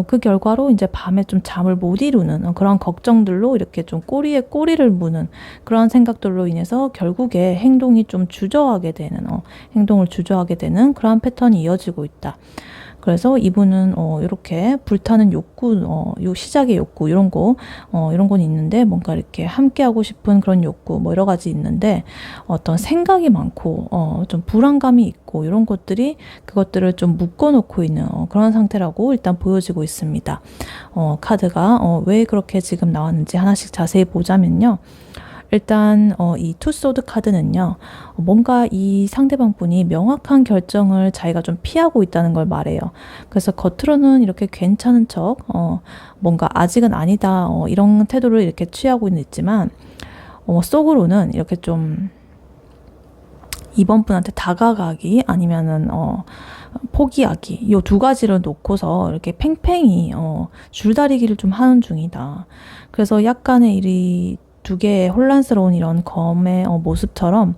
그 결과로 이제 밤에 좀 잠을 못 이루는 그런 걱정들로 이렇게 좀 꼬리에 꼬리를 무는 그런 생각들로 인해서 결국에 행동이 좀 주저하게 되는, 행동을 주저하게 되는 그런 패턴이 이어지고 있다. 그래서 이분은 이렇게 불타는 욕구, 요 시작의 욕구 이런 건 있는데 뭔가 이렇게 함께하고 싶은 그런 욕구 뭐 여러 가지 있는데 어떤 생각이 많고 좀 불안감이 있고 이런 것들이 그것들을 좀 묶어놓고 있는 그런 상태라고 일단 보여지고 있습니다. 카드가 왜 그렇게 지금 나왔는지 하나씩 자세히 보자면요. 일단 이 투소드 카드는요. 뭔가 이 상대방 분이 명확한 결정을 자기가 좀 피하고 있다는 걸 말해요. 그래서 겉으로는 이렇게 괜찮은 척 뭔가 아직은 아니다 이런 태도를 이렇게 취하고 있지만 속으로는 이렇게 좀 2번 분한테 다가가기 아니면은 포기하기 요 두 가지를 놓고서 이렇게 팽팽히 줄다리기를 좀 하는 중이다. 그래서 약간의 이 두 개의 혼란스러운 이런 검의 모습처럼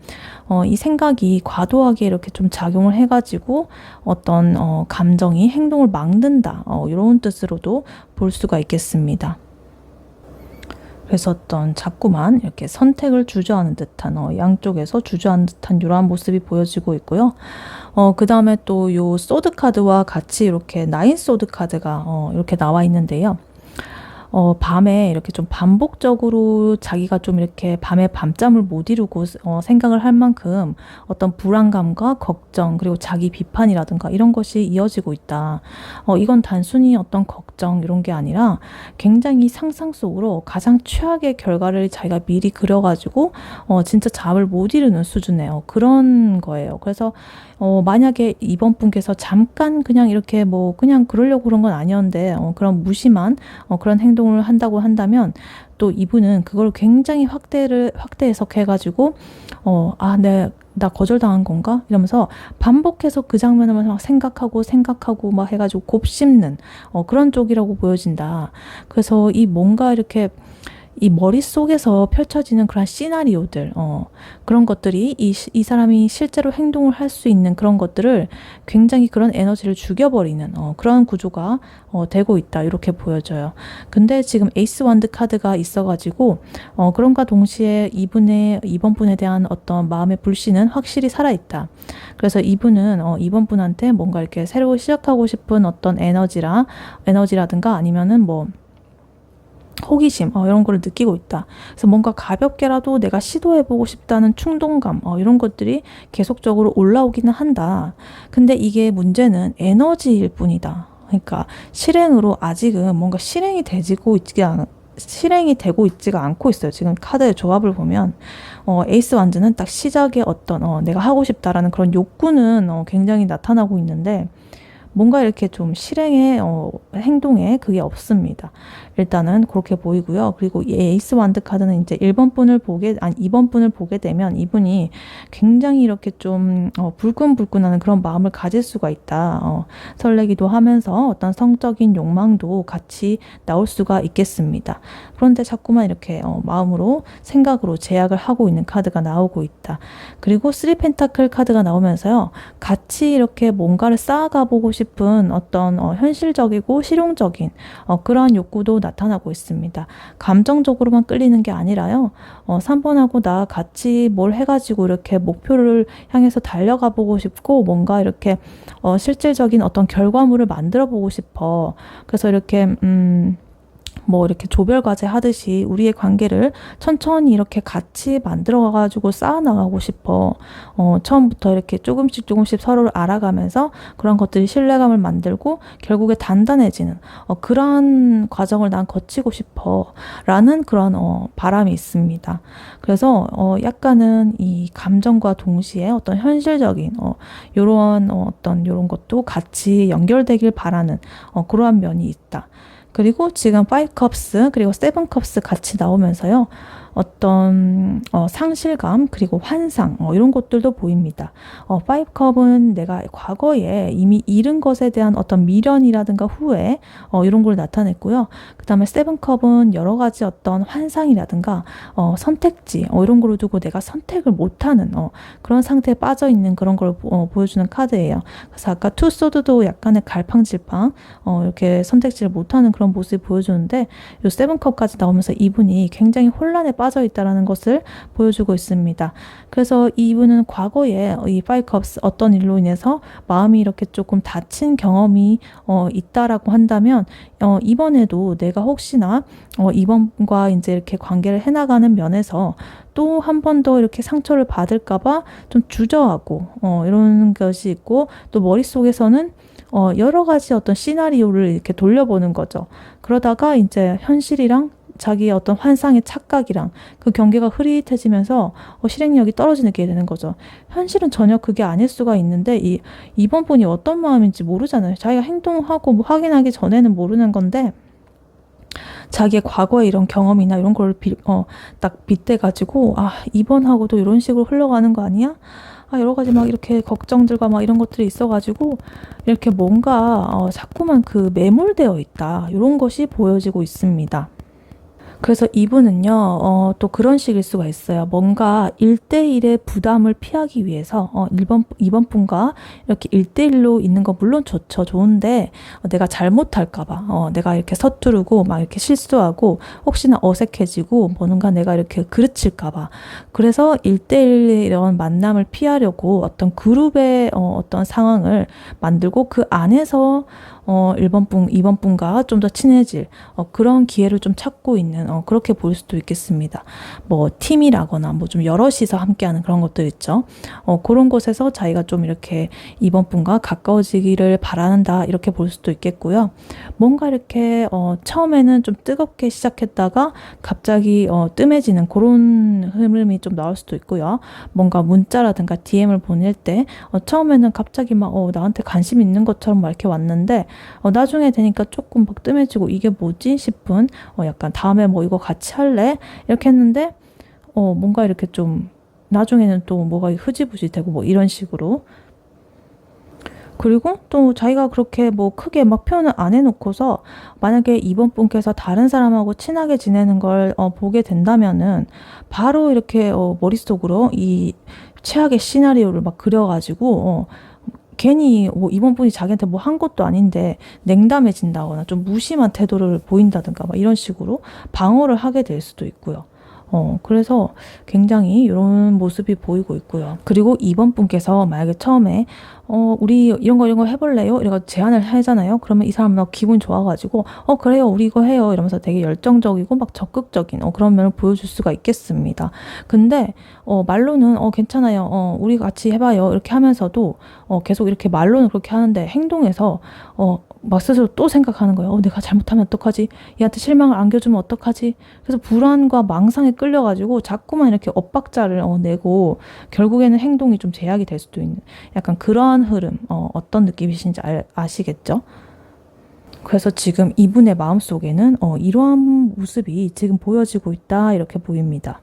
이 생각이 과도하게 이렇게 좀 작용을 해가지고 어떤 감정이 행동을 막는다 이런 뜻으로도 볼 수가 있겠습니다. 그래서 어떤 자꾸만 이렇게 선택을 주저하는 듯한 양쪽에서 주저하는 듯한 이러한 모습이 보여지고 있고요. 그 다음에 또 요 소드 카드와 같이 이렇게 나인 소드 카드가 이렇게 나와 있는데요. 밤에 이렇게 좀 반복적으로 자기가 좀 이렇게 밤에 밤잠을 못 이루고 생각을 할 만큼 어떤 불안감과 걱정 그리고 자기 비판이라든가 이런 것이 이어지고 있다. 이건 단순히 어떤 걱정 이런 게 아니라 굉장히 상상 속으로 가장 최악의 결과를 자기가 미리 그려가지고 진짜 잠을 못 이루는 수준의 그런 거예요. 그래서 만약에 이번 분께서 잠깐 그냥 이렇게 뭐 그냥 그러려고 그런 건 아니었는데 그런 무심한 그런 행동을 한다고 한다면 또 이분은 그걸 굉장히 확대 해석해가지고 나 거절당한 건가? 이러면서 반복해서 그 장면을 막 생각하고 막 해가지고 곱씹는 그런 쪽이라고 보여진다. 그래서 이 뭔가 이렇게 이 머릿속에서 펼쳐지는 그런 시나리오들, 그런 것들이 이 사람이 실제로 행동을 할 수 있는 그런 것들을 굉장히 그런 에너지를 죽여버리는 그런 구조가 되고 있다. 이렇게 보여져요. 근데 지금 에이스 완드 카드가 있어가지고 그런가 동시에 이번 분에 대한 어떤 마음의 불신은 확실히 살아있다. 그래서 이분은 이번 분한테 뭔가 이렇게 새로 시작하고 싶은 어떤 에너지라든가 아니면은 뭐 호기심 이런 거를 느끼고 있다. 그래서 뭔가 가볍게라도 내가 시도해보고 싶다는 충동감 이런 것들이 계속적으로 올라오기는 한다. 근데 이게 문제는 에너지일 뿐이다. 그러니까 실행으로 아직은 뭔가 실행이 되고 있지가 않고 있어요. 지금 카드의 조합을 보면 에이스 완즈는 딱 시작에 어떤 내가 하고 싶다라는 그런 욕구는 굉장히 나타나고 있는데 뭔가 이렇게 좀 실행에 행동에 그게 없습니다. 일단은 그렇게 보이고요. 그리고 이 에이스 완드 카드는 이제 2번 분을 보게 되면 이분이 굉장히 이렇게 좀 불끈불끈하는 그런 마음을 가질 수가 있다. 설레기도 하면서 어떤 성적인 욕망도 같이 나올 수가 있겠습니다. 그런데 자꾸만 이렇게 마음으로 생각으로 제약을 하고 있는 카드가 나오고 있다. 그리고 3 펜타클 카드가 나오면서요. 같이 이렇게 뭔가를 쌓아가 보고 싶은 어떤 현실적이고 실용적인 그러한 욕구도 나타나고 있습니다. 감정적으로만 끌리는 게 아니라요. 3번하고 나 같이 뭘 해가지고 이렇게 목표를 향해서 달려가 보고 싶고 뭔가 이렇게 실질적인 어떤 결과물을 만들어 보고 싶어. 그래서 이렇게 뭐 이렇게 조별 과제 하듯이 우리의 관계를 천천히 이렇게 같이 만들어가지고 쌓아나가고 싶어. 처음부터 이렇게 조금씩 서로를 알아가면서 그런 것들이 신뢰감을 만들고 결국에 단단해지는 그런 과정을 난 거치고 싶어. 라는 그런 바람이 있습니다. 그래서 약간은 이 감정과 동시에 어떤 현실적인 요런 것도 같이 연결되길 바라는 그러한 면이 있다. 그리고 지금 5컵스 그리고 7컵스 같이 나오면서요. 어떤 상실감 그리고 환상 이런 것들도 보입니다. 5컵은 내가 과거에 이미 잃은 것에 대한 어떤 미련이라든가 후회 이런 걸 나타냈고요. 그 다음에 7컵은 여러 가지 어떤 환상이라든가 선택지 이런 거를 두고 내가 선택을 못하는 그런 상태에 빠져있는 그런 걸 보여주는 카드예요. 그래서 아까 투소드도 약간의 갈팡질팡 이렇게 선택지를 못하는 그런 모습을 보여주는데 이 7컵까지 나오면서 이분이 굉장히 혼란에 빠져 있다라는 것을 보여주고 있습니다. 그래서 이분은 과거에 이 5컵스 어떤 일로 인해서 마음이 이렇게 조금 다친 경험이 있다라고 한다면 이번에도 내가 혹시나 이번과 이제 이렇게 관계를 해나가는 면에서 또 한 번 더 이렇게 상처를 받을까봐 좀 주저하고 이런 것이 있고 또 머릿속에서는 여러 가지 어떤 시나리오를 이렇게 돌려보는 거죠. 그러다가 이제 현실이랑 자기의 어떤 환상의 착각이랑 그 경계가 흐릿해지면서 실행력이 떨어지게 되는 거죠. 현실은 전혀 그게 아닐 수가 있는데 이번 분이 어떤 마음인지 모르잖아요. 자기가 행동하고 뭐 확인하기 전에는 모르는 건데 자기의 과거의 이런 경험이나 이런 걸 딱 빗대가지고 이번하고도 이런 식으로 흘러가는 거 아니야? 여러 가지 막 이렇게 걱정들과 막 이런 것들이 있어가지고 이렇게 뭔가 자꾸만 그 매몰되어 있다. 이런 것이 보여지고 있습니다. 그래서 이분은요, 또 그런 식일 수가 있어요. 뭔가 1대1의 부담을 피하기 위해서, 2번 분과 이렇게 1대1로 있는 거 물론 좋은데, 내가 잘못할까봐, 내가 이렇게 서투르고, 막 이렇게 실수하고, 혹시나 어색해지고, 뭔가 내가 이렇게 그르칠까봐. 그래서 1대1의 이런 만남을 피하려고 어떤 그룹의 어떤 상황을 만들고, 그 안에서 1번 분, 2번 분과 좀 더 친해질 그런 기회를 좀 찾고 있는 그렇게 볼 수도 있겠습니다. 뭐 팀이라거나 뭐 좀 여럿이서 함께하는 그런 것들 있죠. 그런 곳에서 자기가 좀 이렇게 2번 분과 가까워지기를 바란다 이렇게 볼 수도 있겠고요. 뭔가 이렇게 처음에는 좀 뜨겁게 시작했다가 갑자기 뜸해지는 그런 흐름이 좀 나올 수도 있고요. 뭔가 문자라든가 DM을 보낼 때 처음에는 갑자기 막 나한테 관심 있는 것처럼 막 이렇게 왔는데 나중에 되니까 조금 막 뜸해지고 이게 뭐지 싶은 약간 다음에 뭐 이거 같이 할래? 이렇게 했는데 뭔가 이렇게 좀 나중에는 또 뭐가 흐지부지 되고 뭐 이런 식으로. 그리고 또 자기가 그렇게 뭐 크게 막 표현을 안 해놓고서 만약에 이번 분께서 다른 사람하고 친하게 지내는 걸 보게 된다면은 바로 이렇게 머릿속으로 이 최악의 시나리오를 막 그려가지고 괜히 이번 분이 자기한테 뭐 한 것도 아닌데 냉담해진다거나 좀 무심한 태도를 보인다든가 막 이런 식으로 방어를 하게 될 수도 있고요. 그래서 굉장히 이런 모습이 보이고 있고요. 그리고 2번 분께서 만약에 처음에 우리 이런 거 해볼래요? 이래서 제안을 하잖아요. 그러면 이 사람 막 기분 좋아가지고 그래요, 우리 이거 해요 이러면서 되게 열정적이고 막 적극적인 그런 면을 보여줄 수가 있겠습니다. 근데 말로는 괜찮아요, 우리 같이 해봐요 이렇게 하면서도 계속 이렇게 말로는 그렇게 하는데 행동에서 막 스스로 또 생각하는 거예요. 내가 잘못하면 어떡하지? 얘한테 실망을 안겨주면 어떡하지? 그래서 불안과 망상에 끌려가지고 자꾸만 이렇게 엇박자를 내고 결국에는 행동이 좀 제약이 될 수도 있는 약간 그러한 흐름, 어떤 느낌이신지 아시겠죠? 그래서 지금 이분의 마음속에는 이러한 모습이 지금 보여지고 있다 이렇게 보입니다.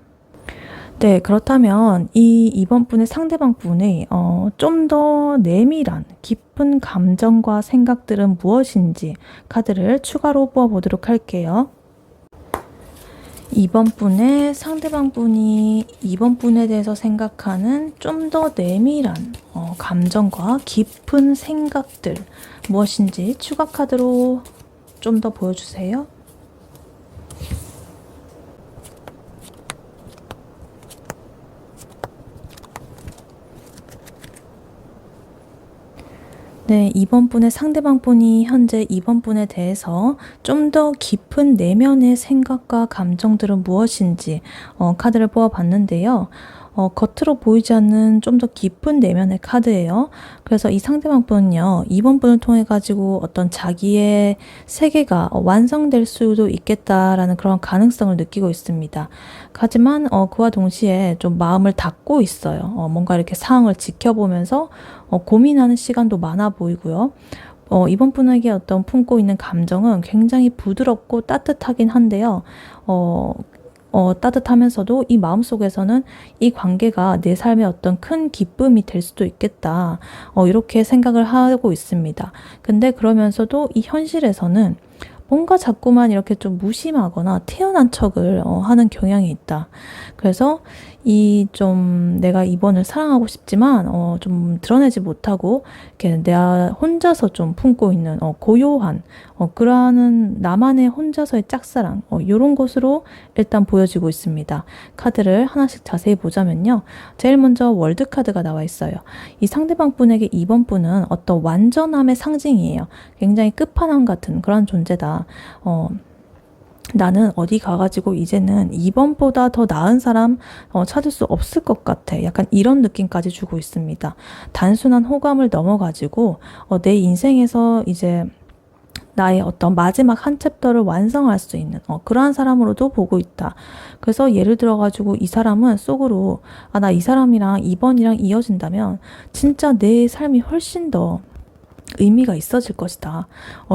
네, 그렇다면 이 2번 분의 상대방 분의 좀 더 내밀한 깊은 감정과 생각들은 무엇인지 카드를 추가로 뽑아보도록 할게요. 2번 분의 상대방 분이 2번 분에 대해서 생각하는 좀 더 내밀한 감정과 깊은 생각들 무엇인지 추가 카드로 좀 더 보여주세요. 네, 2번 분의 상대방 분이 현재 2번 분에 대해서 좀 더 깊은 내면의 생각과 감정들은 무엇인지 카드를 뽑아봤는데요. 겉으로 보이지 않는 좀 더 깊은 내면의 카드예요. 그래서 이 상대방 분은요, 2번 분을 통해 가지고 어떤 자기의 세계가 완성될 수도 있겠다라는 그런 가능성을 느끼고 있습니다. 하지만 그와 동시에 좀 마음을 닫고 있어요. 뭔가 이렇게 상황을 지켜보면서 고민하는 시간도 많아 보이고요. 이번 분에게 어떤 품고 있는 감정은 굉장히 부드럽고 따뜻하긴 한데요. 따뜻하면서도 이 마음속에서는 이 관계가 내 삶의 어떤 큰 기쁨이 될 수도 있겠다. 이렇게 생각을 하고 있습니다. 근데 그러면서도 이 현실에서는 뭔가 자꾸만 이렇게 좀 무심하거나 태연한 척을 하는 경향이 있다. 그래서 이 좀 내가 이번을 사랑하고 싶지만 좀 드러내지 못하고 이렇게 내가 혼자서 좀 품고 있는 고요한 그러한 나만의 혼자서의 짝사랑 이런 것으로 일단 보여지고 있습니다. 카드를 하나씩 자세히 보자면요. 제일 먼저 월드 카드가 나와 있어요. 이 상대방 분에게 2번 분은 어떤 완전함의 상징이에요. 굉장히 끝판왕 같은 그런 존재다. 나는 어디 가가지고 이제는 2번보다 더 나은 사람 찾을 수 없을 것 같아. 약간 이런 느낌까지 주고 있습니다. 단순한 호감을 넘어가지고 내 인생에서 이제 나의 어떤 마지막 한 챕터를 완성할 수 있는 그러한 사람으로도 보고 있다. 그래서 예를 들어가지고 이 사람은 속으로 나 이 사람이랑 2번이랑 이어진다면 진짜 내 삶이 훨씬 더 의미가 있어질 것이다.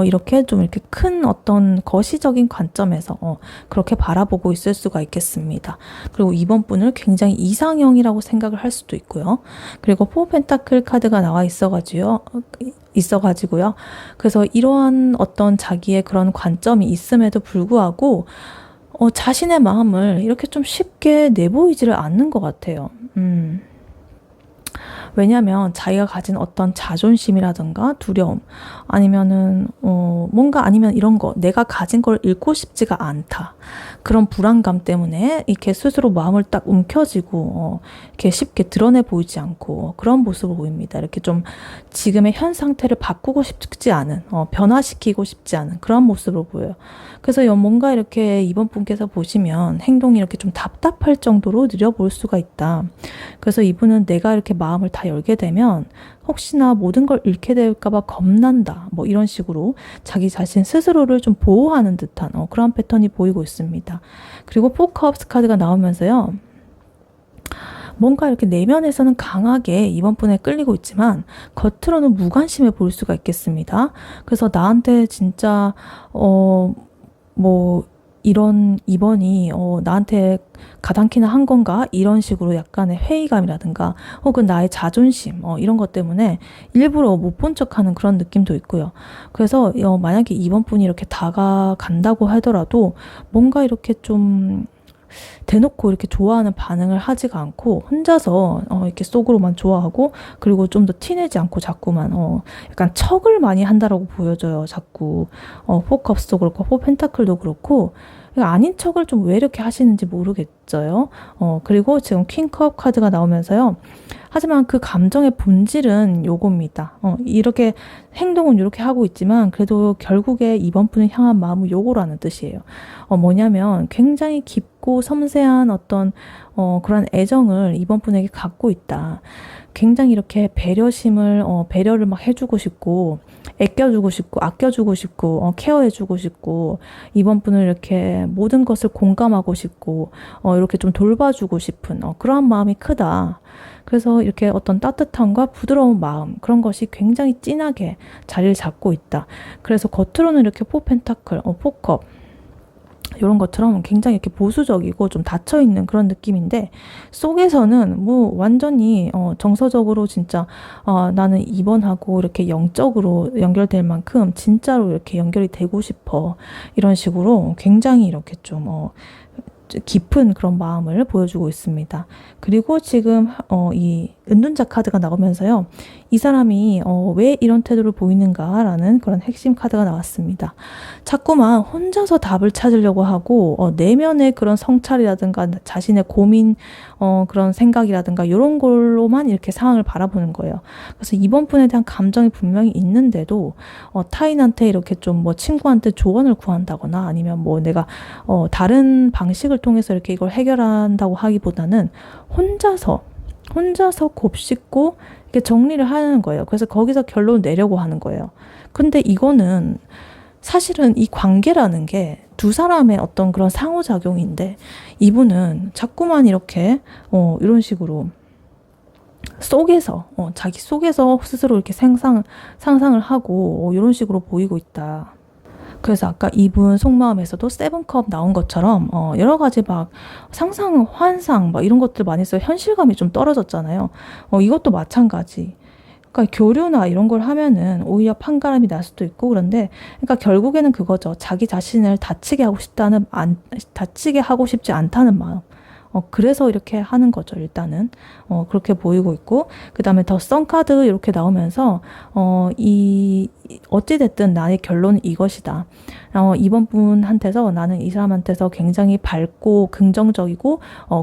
이렇게 좀 이렇게 큰 어떤 거시적인 관점에서 그렇게 바라보고 있을 수가 있겠습니다. 그리고 이번 분을 굉장히 이상형이라고 생각을 할 수도 있고요. 그리고 포 펜타클 카드가 나와 있어가지고요. 그래서 이러한 어떤 자기의 그런 관점이 있음에도 불구하고 자신의 마음을 이렇게 좀 쉽게 내보이지를 않는 것 같아요. 왜냐하면 자기가 가진 어떤 자존심이라든가 두려움 아니면은 뭔가 아니면 이런 거 내가 가진 걸 잃고 싶지가 않다. 그런 불안감 때문에 이렇게 스스로 마음을 딱 움켜쥐고 이렇게 쉽게 드러내 보이지 않고 그런 모습을 보입니다. 이렇게 좀 지금의 현 상태를 바꾸고 싶지 않은 변화시키고 싶지 않은 그런 모습으로 보여요. 그래서 뭔가 이렇게 이번 분께서 보시면 행동이 이렇게 좀 답답할 정도로 느려 보일 수가 있다. 그래서 이분은 내가 이렇게 마음을 다 열게 되면 혹시나 모든 걸 잃게 될까봐 겁난다. 뭐 이런 식으로 자기 자신 스스로를 좀 보호하는 듯한 그런 패턴이 보이고 있습니다. 그리고 포커업스 카드가 나오면서요. 뭔가 이렇게 내면에서는 강하게 이번 분에 끌리고 있지만 겉으로는 무관심해 보일 수가 있겠습니다. 그래서 나한테 진짜 뭐 이런 이번이 나한테 가당키나 한 건가? 이런 식으로 약간의 회의감이라든가 혹은 나의 자존심 이런 것 때문에 일부러 못 본 척하는 그런 느낌도 있고요. 그래서 만약에 이번 분이 이렇게 다가간다고 하더라도 뭔가 이렇게 좀 대놓고 이렇게 좋아하는 반응을 하지가 않고 혼자서 이렇게 속으로만 좋아하고 그리고 좀 더 티내지 않고 자꾸만 약간 척을 많이 한다라고 보여져요. 자꾸 포컵스도 그렇고 포펜타클도 그렇고 아닌 척을 좀 왜 이렇게 하시는지 모르겠어요. 그리고 지금 퀸컵 카드가 나오면서요. 하지만 그 감정의 본질은 요겁니다. 이렇게 행동은 이렇게 하고 있지만 그래도 결국에 이번 분을 향한 마음은 요거라는 뜻이에요. 뭐냐면 굉장히 깊고 섬세한 어떤 그런 애정을 이번 분에게 갖고 있다. 굉장히 이렇게 배려심을 배려를 막 해주고 싶고 애껴주고 싶고 아껴주고 싶고 케어해주고 싶고 이번 분을 이렇게 모든 것을 공감하고 싶고 이렇게 좀 돌봐주고 싶은 그러한 마음이 크다. 그래서 이렇게 어떤 따뜻함과 부드러운 마음 그런 것이 굉장히 진하게 자리를 잡고 있다. 그래서 겉으로는 이렇게 포펜타클, 포컵 이런 것처럼 굉장히 이렇게 보수적이고 좀 닫혀있는 그런 느낌인데 속에서는 뭐 완전히 정서적으로 진짜 나는 이번하고 이렇게 영적으로 연결될 만큼 진짜로 이렇게 연결이 되고 싶어 이런 식으로 굉장히 이렇게 좀 깊은 그런 마음을 보여주고 있습니다. 그리고 지금 이 은둔자 카드가 나오면서요. 이 사람이 왜 이런 태도를 보이는가라는 그런 핵심 카드가 나왔습니다. 자꾸만 혼자서 답을 찾으려고 하고 내면의 그런 성찰이라든가 자신의 고민 그런 생각이라든가 이런 걸로만 이렇게 상황을 바라보는 거예요. 그래서 이번 분에 대한 감정이 분명히 있는데도 타인한테 이렇게 좀 뭐 친구한테 조언을 구한다거나 아니면 뭐 내가 다른 방식을 통해서 이렇게 이걸 해결한다고 하기보다는 혼자서 곱씹고 이렇게 정리를 하는 거예요. 그래서 거기서 결론을 내려고 하는 거예요. 근데 이거는 사실은 이 관계라는 게 두 사람의 어떤 그런 상호작용인데 이분은 자꾸만 이렇게 이런 식으로 속에서 자기 속에서 스스로 이렇게 상상을 하고 이런 식으로 보이고 있다. 그래서 아까 이분 속마음에서도 세븐컵 나온 것처럼 여러 가지 막 상상, 환상 막 이런 것들 많이 써요. 현실감이 좀 떨어졌잖아요. 이것도 마찬가지. 그러니까 교류나 이런 걸 하면은 오히려 판가름이 날 수도 있고 그런데 그러니까 결국에는 그거죠. 자기 자신을 다치게 하고 싶지 않다는 마음. 그래서 이렇게 하는 거죠, 일단은. 그렇게 보이고 있고, 그 다음에 더 선 카드 이렇게 나오면서, 어찌됐든 나의 결론은 이것이다. 이번 분한테서 나는 이 사람한테서 굉장히 밝고 긍정적이고,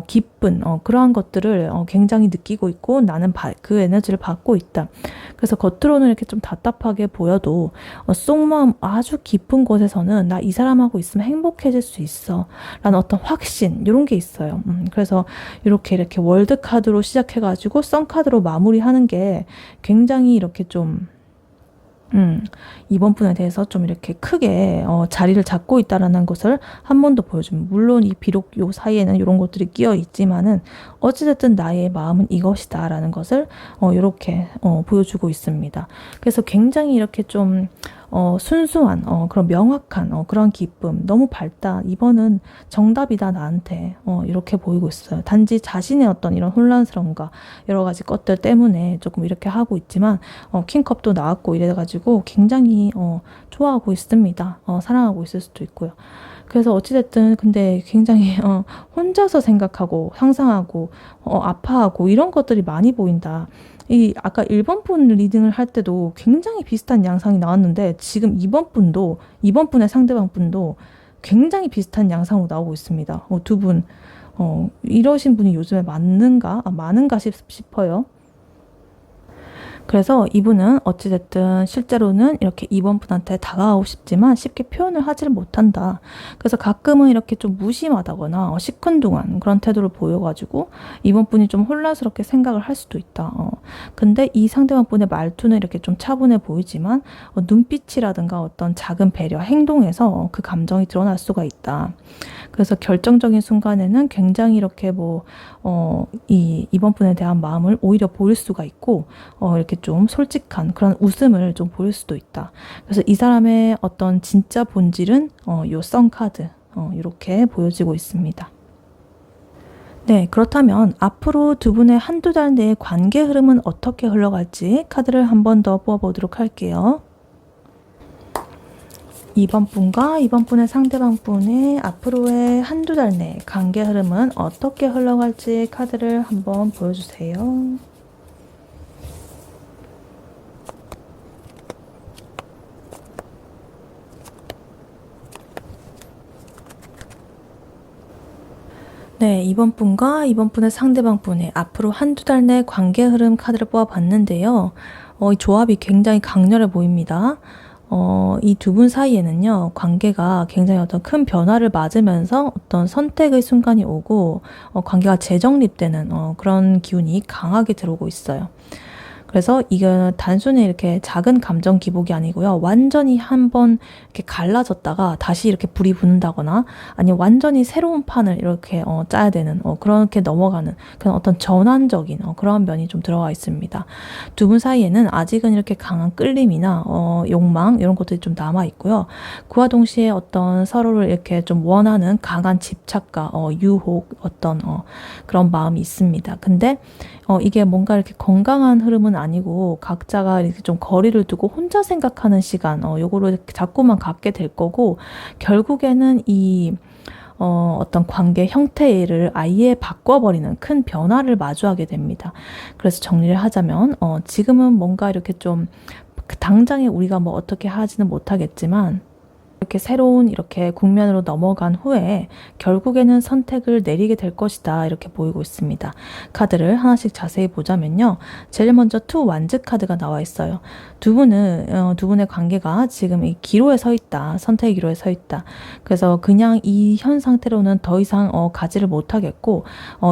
기쁜, 그러한 것들을 굉장히 느끼고 있고, 나는 그 에너지를 받고 있다. 그래서 겉으로는 이렇게 좀 답답하게 보여도, 속마음 아주 깊은 곳에서는 나 이 사람하고 있으면 행복해질 수 있어. 라는 어떤 확신, 이런 게 있어요. 그래서 이렇게 월드 카드로 시작해가지고 선 카드로 마무리하는 게 굉장히 이렇게 좀 이번 분에 대해서 좀 이렇게 크게 자리를 잡고 있다라는 것을 한 번 더 보여줍니다. 물론 비록 요 사이에는 이런 것들이 끼어 있지만은 어찌됐든 나의 마음은 이것이다라는 것을 이렇게 보여주고 있습니다. 그래서 굉장히 이렇게 좀 순수한 그런 명확한 그런 기쁨 너무 밝다. 이번은 정답이다 나한테 이렇게 보이고 있어요. 단지 자신의 어떤 이런 혼란스러움과 여러 가지 것들 때문에 조금 이렇게 하고 있지만 킹컵도 나왔고 이래가지고 굉장히 좋아하고 있습니다. 사랑하고 있을 수도 있고요. 그래서 어찌됐든 근데 굉장히 혼자서 생각하고 상상하고 아파하고 이런 것들이 많이 보인다. 아까 1번 분 리딩을 할 때도 굉장히 비슷한 양상이 나왔는데 지금 2번 분의 상대방 분도 굉장히 비슷한 양상으로 나오고 있습니다. 두 분, 이러신 분이 요즘에 많은가 싶어요. 그래서 이분은 어찌됐든 실제로는 이렇게 2번 분한테 다가가고 싶지만 쉽게 표현을 하지를 못한다. 그래서 가끔은 이렇게 좀 무심하다거나 시큰둥한 그런 태도를 보여가지고 2번 분이 좀 혼란스럽게 생각을 할 수도 있다. 근데 이 상대방 분의 말투는 이렇게 좀 차분해 보이지만 눈빛이라든가 어떤 작은 배려, 행동에서 그 감정이 드러날 수가 있다. 그래서 결정적인 순간에는 굉장히 이렇게 이번 분에 대한 마음을 오히려 보일 수가 있고, 이렇게 좀 솔직한 그런 웃음을 좀 보일 수도 있다. 그래서 이 사람의 어떤 진짜 본질은, 요 썬카드, 이렇게 보여지고 있습니다. 네, 그렇다면 앞으로 두 분의 한두 달 내의 관계 흐름은 어떻게 흘러갈지 카드를 한 번 더 뽑아보도록 할게요. 2번 분과 2번 분의 상대방 분의 앞으로의 한두 달 내 관계 흐름은 어떻게 흘러갈지 카드를 한번 보여주세요. 네, 2번 분과 2번 분의 상대방 분의 앞으로 한두 달 내 관계 흐름 카드를 뽑아봤는데요. 이 조합이 굉장히 강렬해 보입니다. 이 두 분 사이에는요, 관계가 굉장히 어떤 큰 변화를 맞으면서 어떤 선택의 순간이 오고, 관계가 재정립되는, 그런 기운이 강하게 들어오고 있어요. 그래서 이건 단순히 이렇게 작은 감정 기복이 아니고요. 완전히 한번 이렇게 갈라졌다가 다시 이렇게 불이 붙는다거나 아니면 완전히 새로운 판을 이렇게 짜야 되는 그렇게 넘어가는 그런 어떤 전환적인 그런 면이 좀 들어가 있습니다. 두 분 사이에는 아직은 이렇게 강한 끌림이나 욕망 이런 것들이 좀 남아 있고요. 그와 동시에 어떤 서로를 이렇게 좀 원하는 강한 집착과 유혹 어떤 그런 마음이 있습니다. 근데 이게 뭔가 이렇게 건강한 흐름은 아니고 각자가 이렇게 좀 거리를 두고 혼자 생각하는 시간, 요거를 자꾸만 갖게 될 거고, 결국에는 어떤 관계 형태를 아예 바꿔버리는 큰 변화를 마주하게 됩니다. 그래서 정리를 하자면, 지금은 뭔가 이렇게 좀, 당장에 우리가 뭐 어떻게 하지는 못하겠지만, 이렇게 새로운 이렇게 국면으로 넘어간 후에 결국에는 선택을 내리게 될 것이다 이렇게 보이고 있습니다. 카드를 하나씩 자세히 보자면요. 제일 먼저 투 완즈 카드가 나와 있어요. 두 분의 관계가 지금 이 기로에 서 있다. 선택의 기로에 서 있다. 그래서 그냥 이 현 상태로는 더 이상 가지를 못하겠고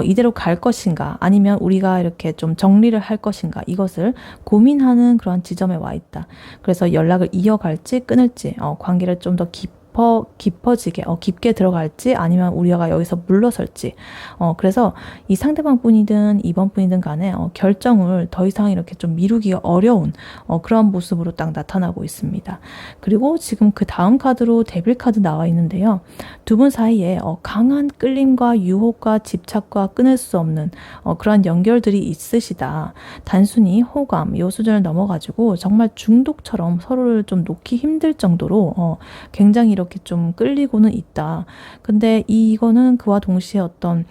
이대로 갈 것인가 아니면 우리가 이렇게 좀 정리를 할 것인가 이것을 고민하는 그런 지점에 와 있다. 그래서 연락을 이어갈지 끊을지 관계를 좀 더 깊어지게 깊게 들어갈지 아니면 우리가 여기서 물러설지 그래서 이 상대방 분이든 이번 분이든 간에 결정을 더 이상 이렇게 좀 미루기가 어려운 그런 모습으로 딱 나타나고 있습니다. 그리고 지금 그 다음 카드로 데빌 카드 나와 있는데요. 두 분 사이에 강한 끌림과 유혹과 집착과 끊을 수 없는 그런 연결들이 있으시다. 단순히 호감 요 수준을 넘어가지고 정말 중독처럼 서로를 좀 놓기 힘들 정도로 굉장히 이렇게 좀 끌리고는 있다. 근데 이거는 그와 동시에 어떤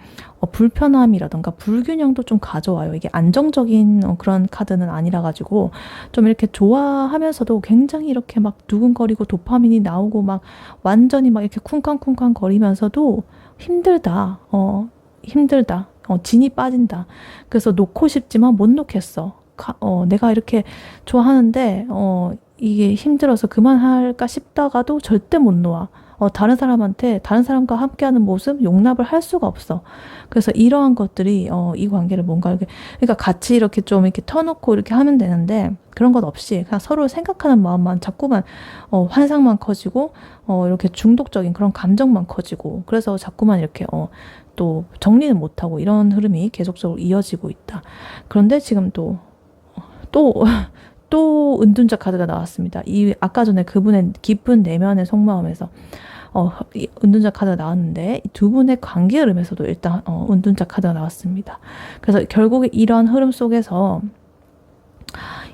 불편함이라던가 불균형도 좀 가져와요. 이게 안정적인 그런 카드는 아니라 가지고 좀 이렇게 좋아하면서도 굉장히 이렇게 막 두근거리고 도파민이 나오고 막 완전히 막 이렇게 쿵쾅쿵쾅 거리면서도 힘들다. 힘들다. 진이 빠진다. 그래서 놓고 싶지만 못 놓겠어. 내가 이렇게 좋아하는데 이게 힘들어서 그만할까 싶다가도 절대 못 놓아. 다른 사람과 함께하는 모습 용납을 할 수가 없어. 그래서 이러한 것들이 이 관계를 뭔가 이렇게 그러니까 같이 이렇게 좀 이렇게 터놓고 이렇게 하면 되는데 그런 것 없이 그냥 서로 생각하는 마음만 자꾸만 환상만 커지고 이렇게 중독적인 그런 감정만 커지고 그래서 자꾸만 이렇게 또 정리는 못하고 이런 흐름이 계속적으로 이어지고 있다. 그런데 지금 또 은둔자 카드가 나왔습니다. 아까 전에 그분의 깊은 내면의 속마음에서 은둔자 카드가 나왔는데 두 분의 관계 흐름에서도 일단 은둔자 카드가 나왔습니다. 그래서 결국에 이러한 흐름 속에서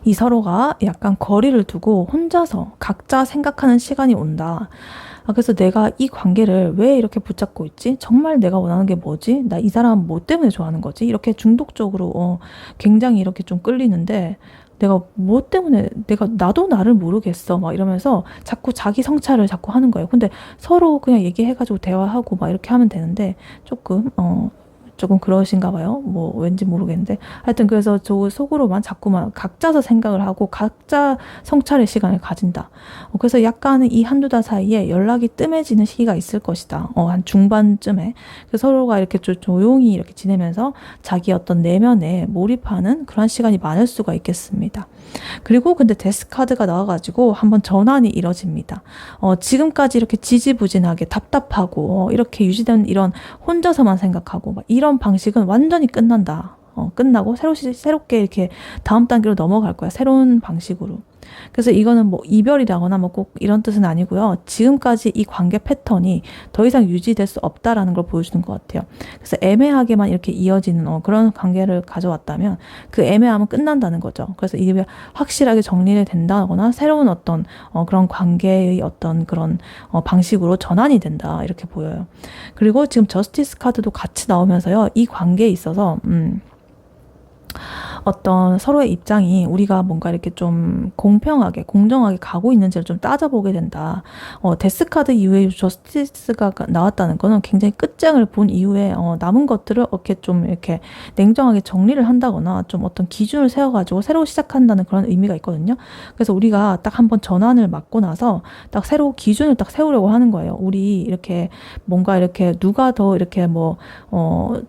이 서로가 약간 거리를 두고 혼자서 각자 생각하는 시간이 온다. 그래서 내가 이 관계를 왜 이렇게 붙잡고 있지? 정말 내가 원하는 게 뭐지? 나 이 사람 뭐 때문에 좋아하는 거지? 이렇게 중독적으로 굉장히 이렇게 좀 끌리는데 내가 뭐 때문에 나도 나를 모르겠어. 막 이러면서 자꾸 자기 성찰을 자꾸 하는 거예요. 근데 서로 그냥 얘기해가지고 대화하고 막 이렇게 하면 되는데 조금 그러신가 봐요. 뭐 왠지 모르겠는데 하여튼 그래서 저 속으로만 자꾸만 각자서 생각을 하고 각자 성찰의 시간을 가진다. 그래서 약간은 이 한두 달 사이에 연락이 뜸해지는 시기가 있을 것이다. 한 중반쯤에 그래서 서로가 이렇게 조용히 이렇게 지내면서 자기 어떤 내면에 몰입하는 그런 시간이 많을 수가 있겠습니다. 그리고 근데 데스 카드가 나와가지고 한번 전환이 이뤄집니다. 지금까지 이렇게 지지부진하게 답답하고 이렇게 유지된 이런 혼자서만 생각하고 막 이런 방식은 완전히 끝난다. 끝나고 새롭게 이렇게 다음 단계로 넘어갈 거야. 새로운 방식으로. 그래서 이거는 뭐 이별이라거나 뭐 꼭 이런 뜻은 아니고요. 지금까지 이 관계 패턴이 더 이상 유지될 수 없다라는 걸 보여주는 것 같아요. 그래서 애매하게만 이렇게 이어지는 그런 관계를 가져왔다면 그 애매함은 끝난다는 거죠. 그래서 이게 확실하게 정리를 된다거나 새로운 어떤 그런 관계의 어떤 그런 방식으로 전환이 된다 이렇게 보여요. 그리고 지금 저스티스 카드도 같이 나오면서요. 이 관계에 있어서 어떤 서로의 입장이 우리가 뭔가 이렇게 좀 공평하게, 공정하게 가고 있는지를 좀 따져보게 된다. 데스카드 이후에 저스티스가 나왔다는 거는 굉장히 끝장을 본 이후에 남은 것들을 이렇게 냉정하게 정리를 한다거나 좀 어떤 기준을 세워가지고 새로 시작한다는 그런 의미가 있거든요. 그래서 우리가 딱 한번 전환을 맞고 나서 딱 새로 기준을 딱 세우려고 하는 거예요. 우리 이렇게 뭔가 이렇게 누가 더 이렇게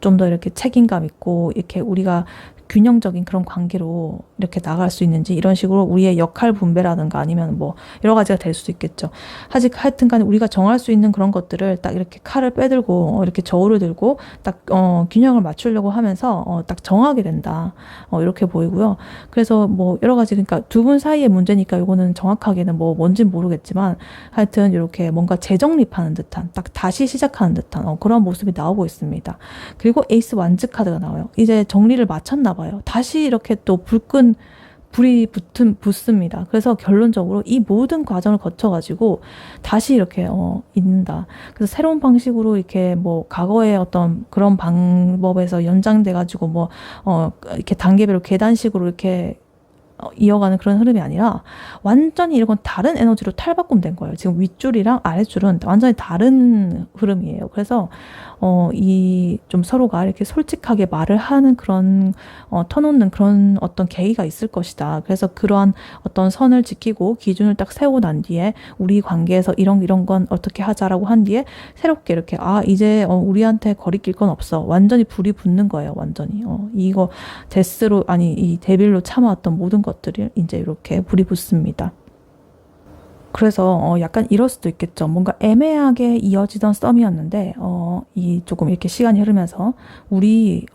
좀 더 이렇게 책임감 있고 이렇게 우리가 균형적인 그런 관계로 이렇게 나갈 수 있는지 이런 식으로 우리의 역할 분배라든가 아니면 뭐 여러 가지가 될 수도 있겠죠. 하여튼 간에 우리가 정할 수 있는 그런 것들을 딱 이렇게 칼을 빼들고 이렇게 저울을 들고 딱 균형을 맞추려고 하면서 딱 정하게 된다. 이렇게 보이고요. 그래서 뭐 여러 가지 그러니까 두 분 사이의 문제니까 이거는 정확하게는 뭐 뭔진 모르겠지만 하여튼 이렇게 뭔가 재정립하는 듯한 딱 다시 시작하는 듯한 그런 모습이 나오고 있습니다. 그리고 에이스 완즈 카드가 나와요. 이제 정리를 마쳤나 봐요. 다시 이렇게 또 불이 붙습니다. 그래서 결론적으로 이 모든 과정을 거쳐가지고 다시 이렇게 있는다. 그래서 새로운 방식으로 이렇게 뭐 과거의 어떤 그런 방법에서 연장돼가지고 이렇게 단계별로 계단식으로 이렇게 이어가는 그런 흐름이 아니라 완전히 이건 다른 에너지로 탈바꿈된 거예요. 지금 윗줄이랑 아랫줄은 완전히 다른 흐름이에요. 그래서 이 좀 서로가 이렇게 솔직하게 말을 하는 그런 터놓는 그런 어떤 계기가 있을 것이다. 그래서 그러한 어떤 선을 지키고 기준을 딱 세우고 난 뒤에 우리 관계에서 이런 건 어떻게 하자라고 한 뒤에 새롭게 이렇게 이제 우리한테 거리낄 건 없어. 완전히 불이 붙는 거예요. 완전히 이거 이 데빌로 참아왔던 모든 것들이 이제 이렇게 불이 붙습니다. 그래서 약간 이럴 수도 있겠죠. 뭔가 애매하게 이어지던 썸이었는데 이 조금 이렇게 시간이 흐르면서 우리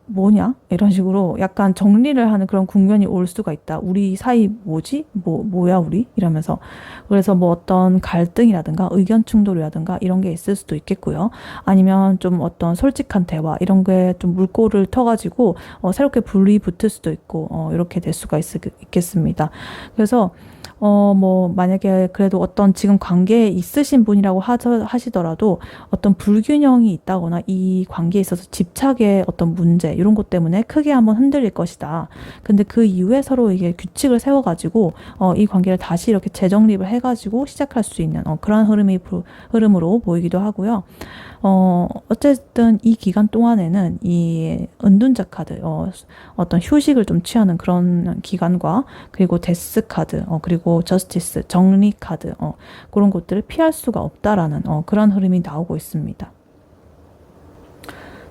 뭐냐? 이런 식으로 약간 정리를 하는 그런 국면이 올 수가 있다. 우리 사이 뭐지? 뭐야 우리? 이러면서 그래서 뭐 어떤 갈등이라든가 의견 충돌이라든가 이런 게 있을 수도 있겠고요. 아니면 좀 어떤 솔직한 대화 이런 게 좀 물꼬를 터가지고 새롭게 불이 붙을 수도 있고 이렇게 될 수가 있겠습니다. 그래서 만약에 그래도 어떤 지금 관계에 있으신 분이라고 하시더라도 어떤 불균형이 있다거나 이 관계에 있어서 집착의 어떤 문제, 이런 것 때문에 크게 한번 흔들릴 것이다. 근데 그 이후에 서로 이게 규칙을 세워가지고, 이 관계를 다시 이렇게 재정립을 해가지고 시작할 수 있는, 그런 흐름으로 보이기도 하고요. 어쨌든 이 기간 동안에는 이 은둔자 카드, 어떤 휴식을 좀 취하는 그런 기간과 그리고 데스 카드, 그리고 저스티스, 정리 카드, 그런 것들을 피할 수가 없다라는 그런 흐름이 나오고 있습니다.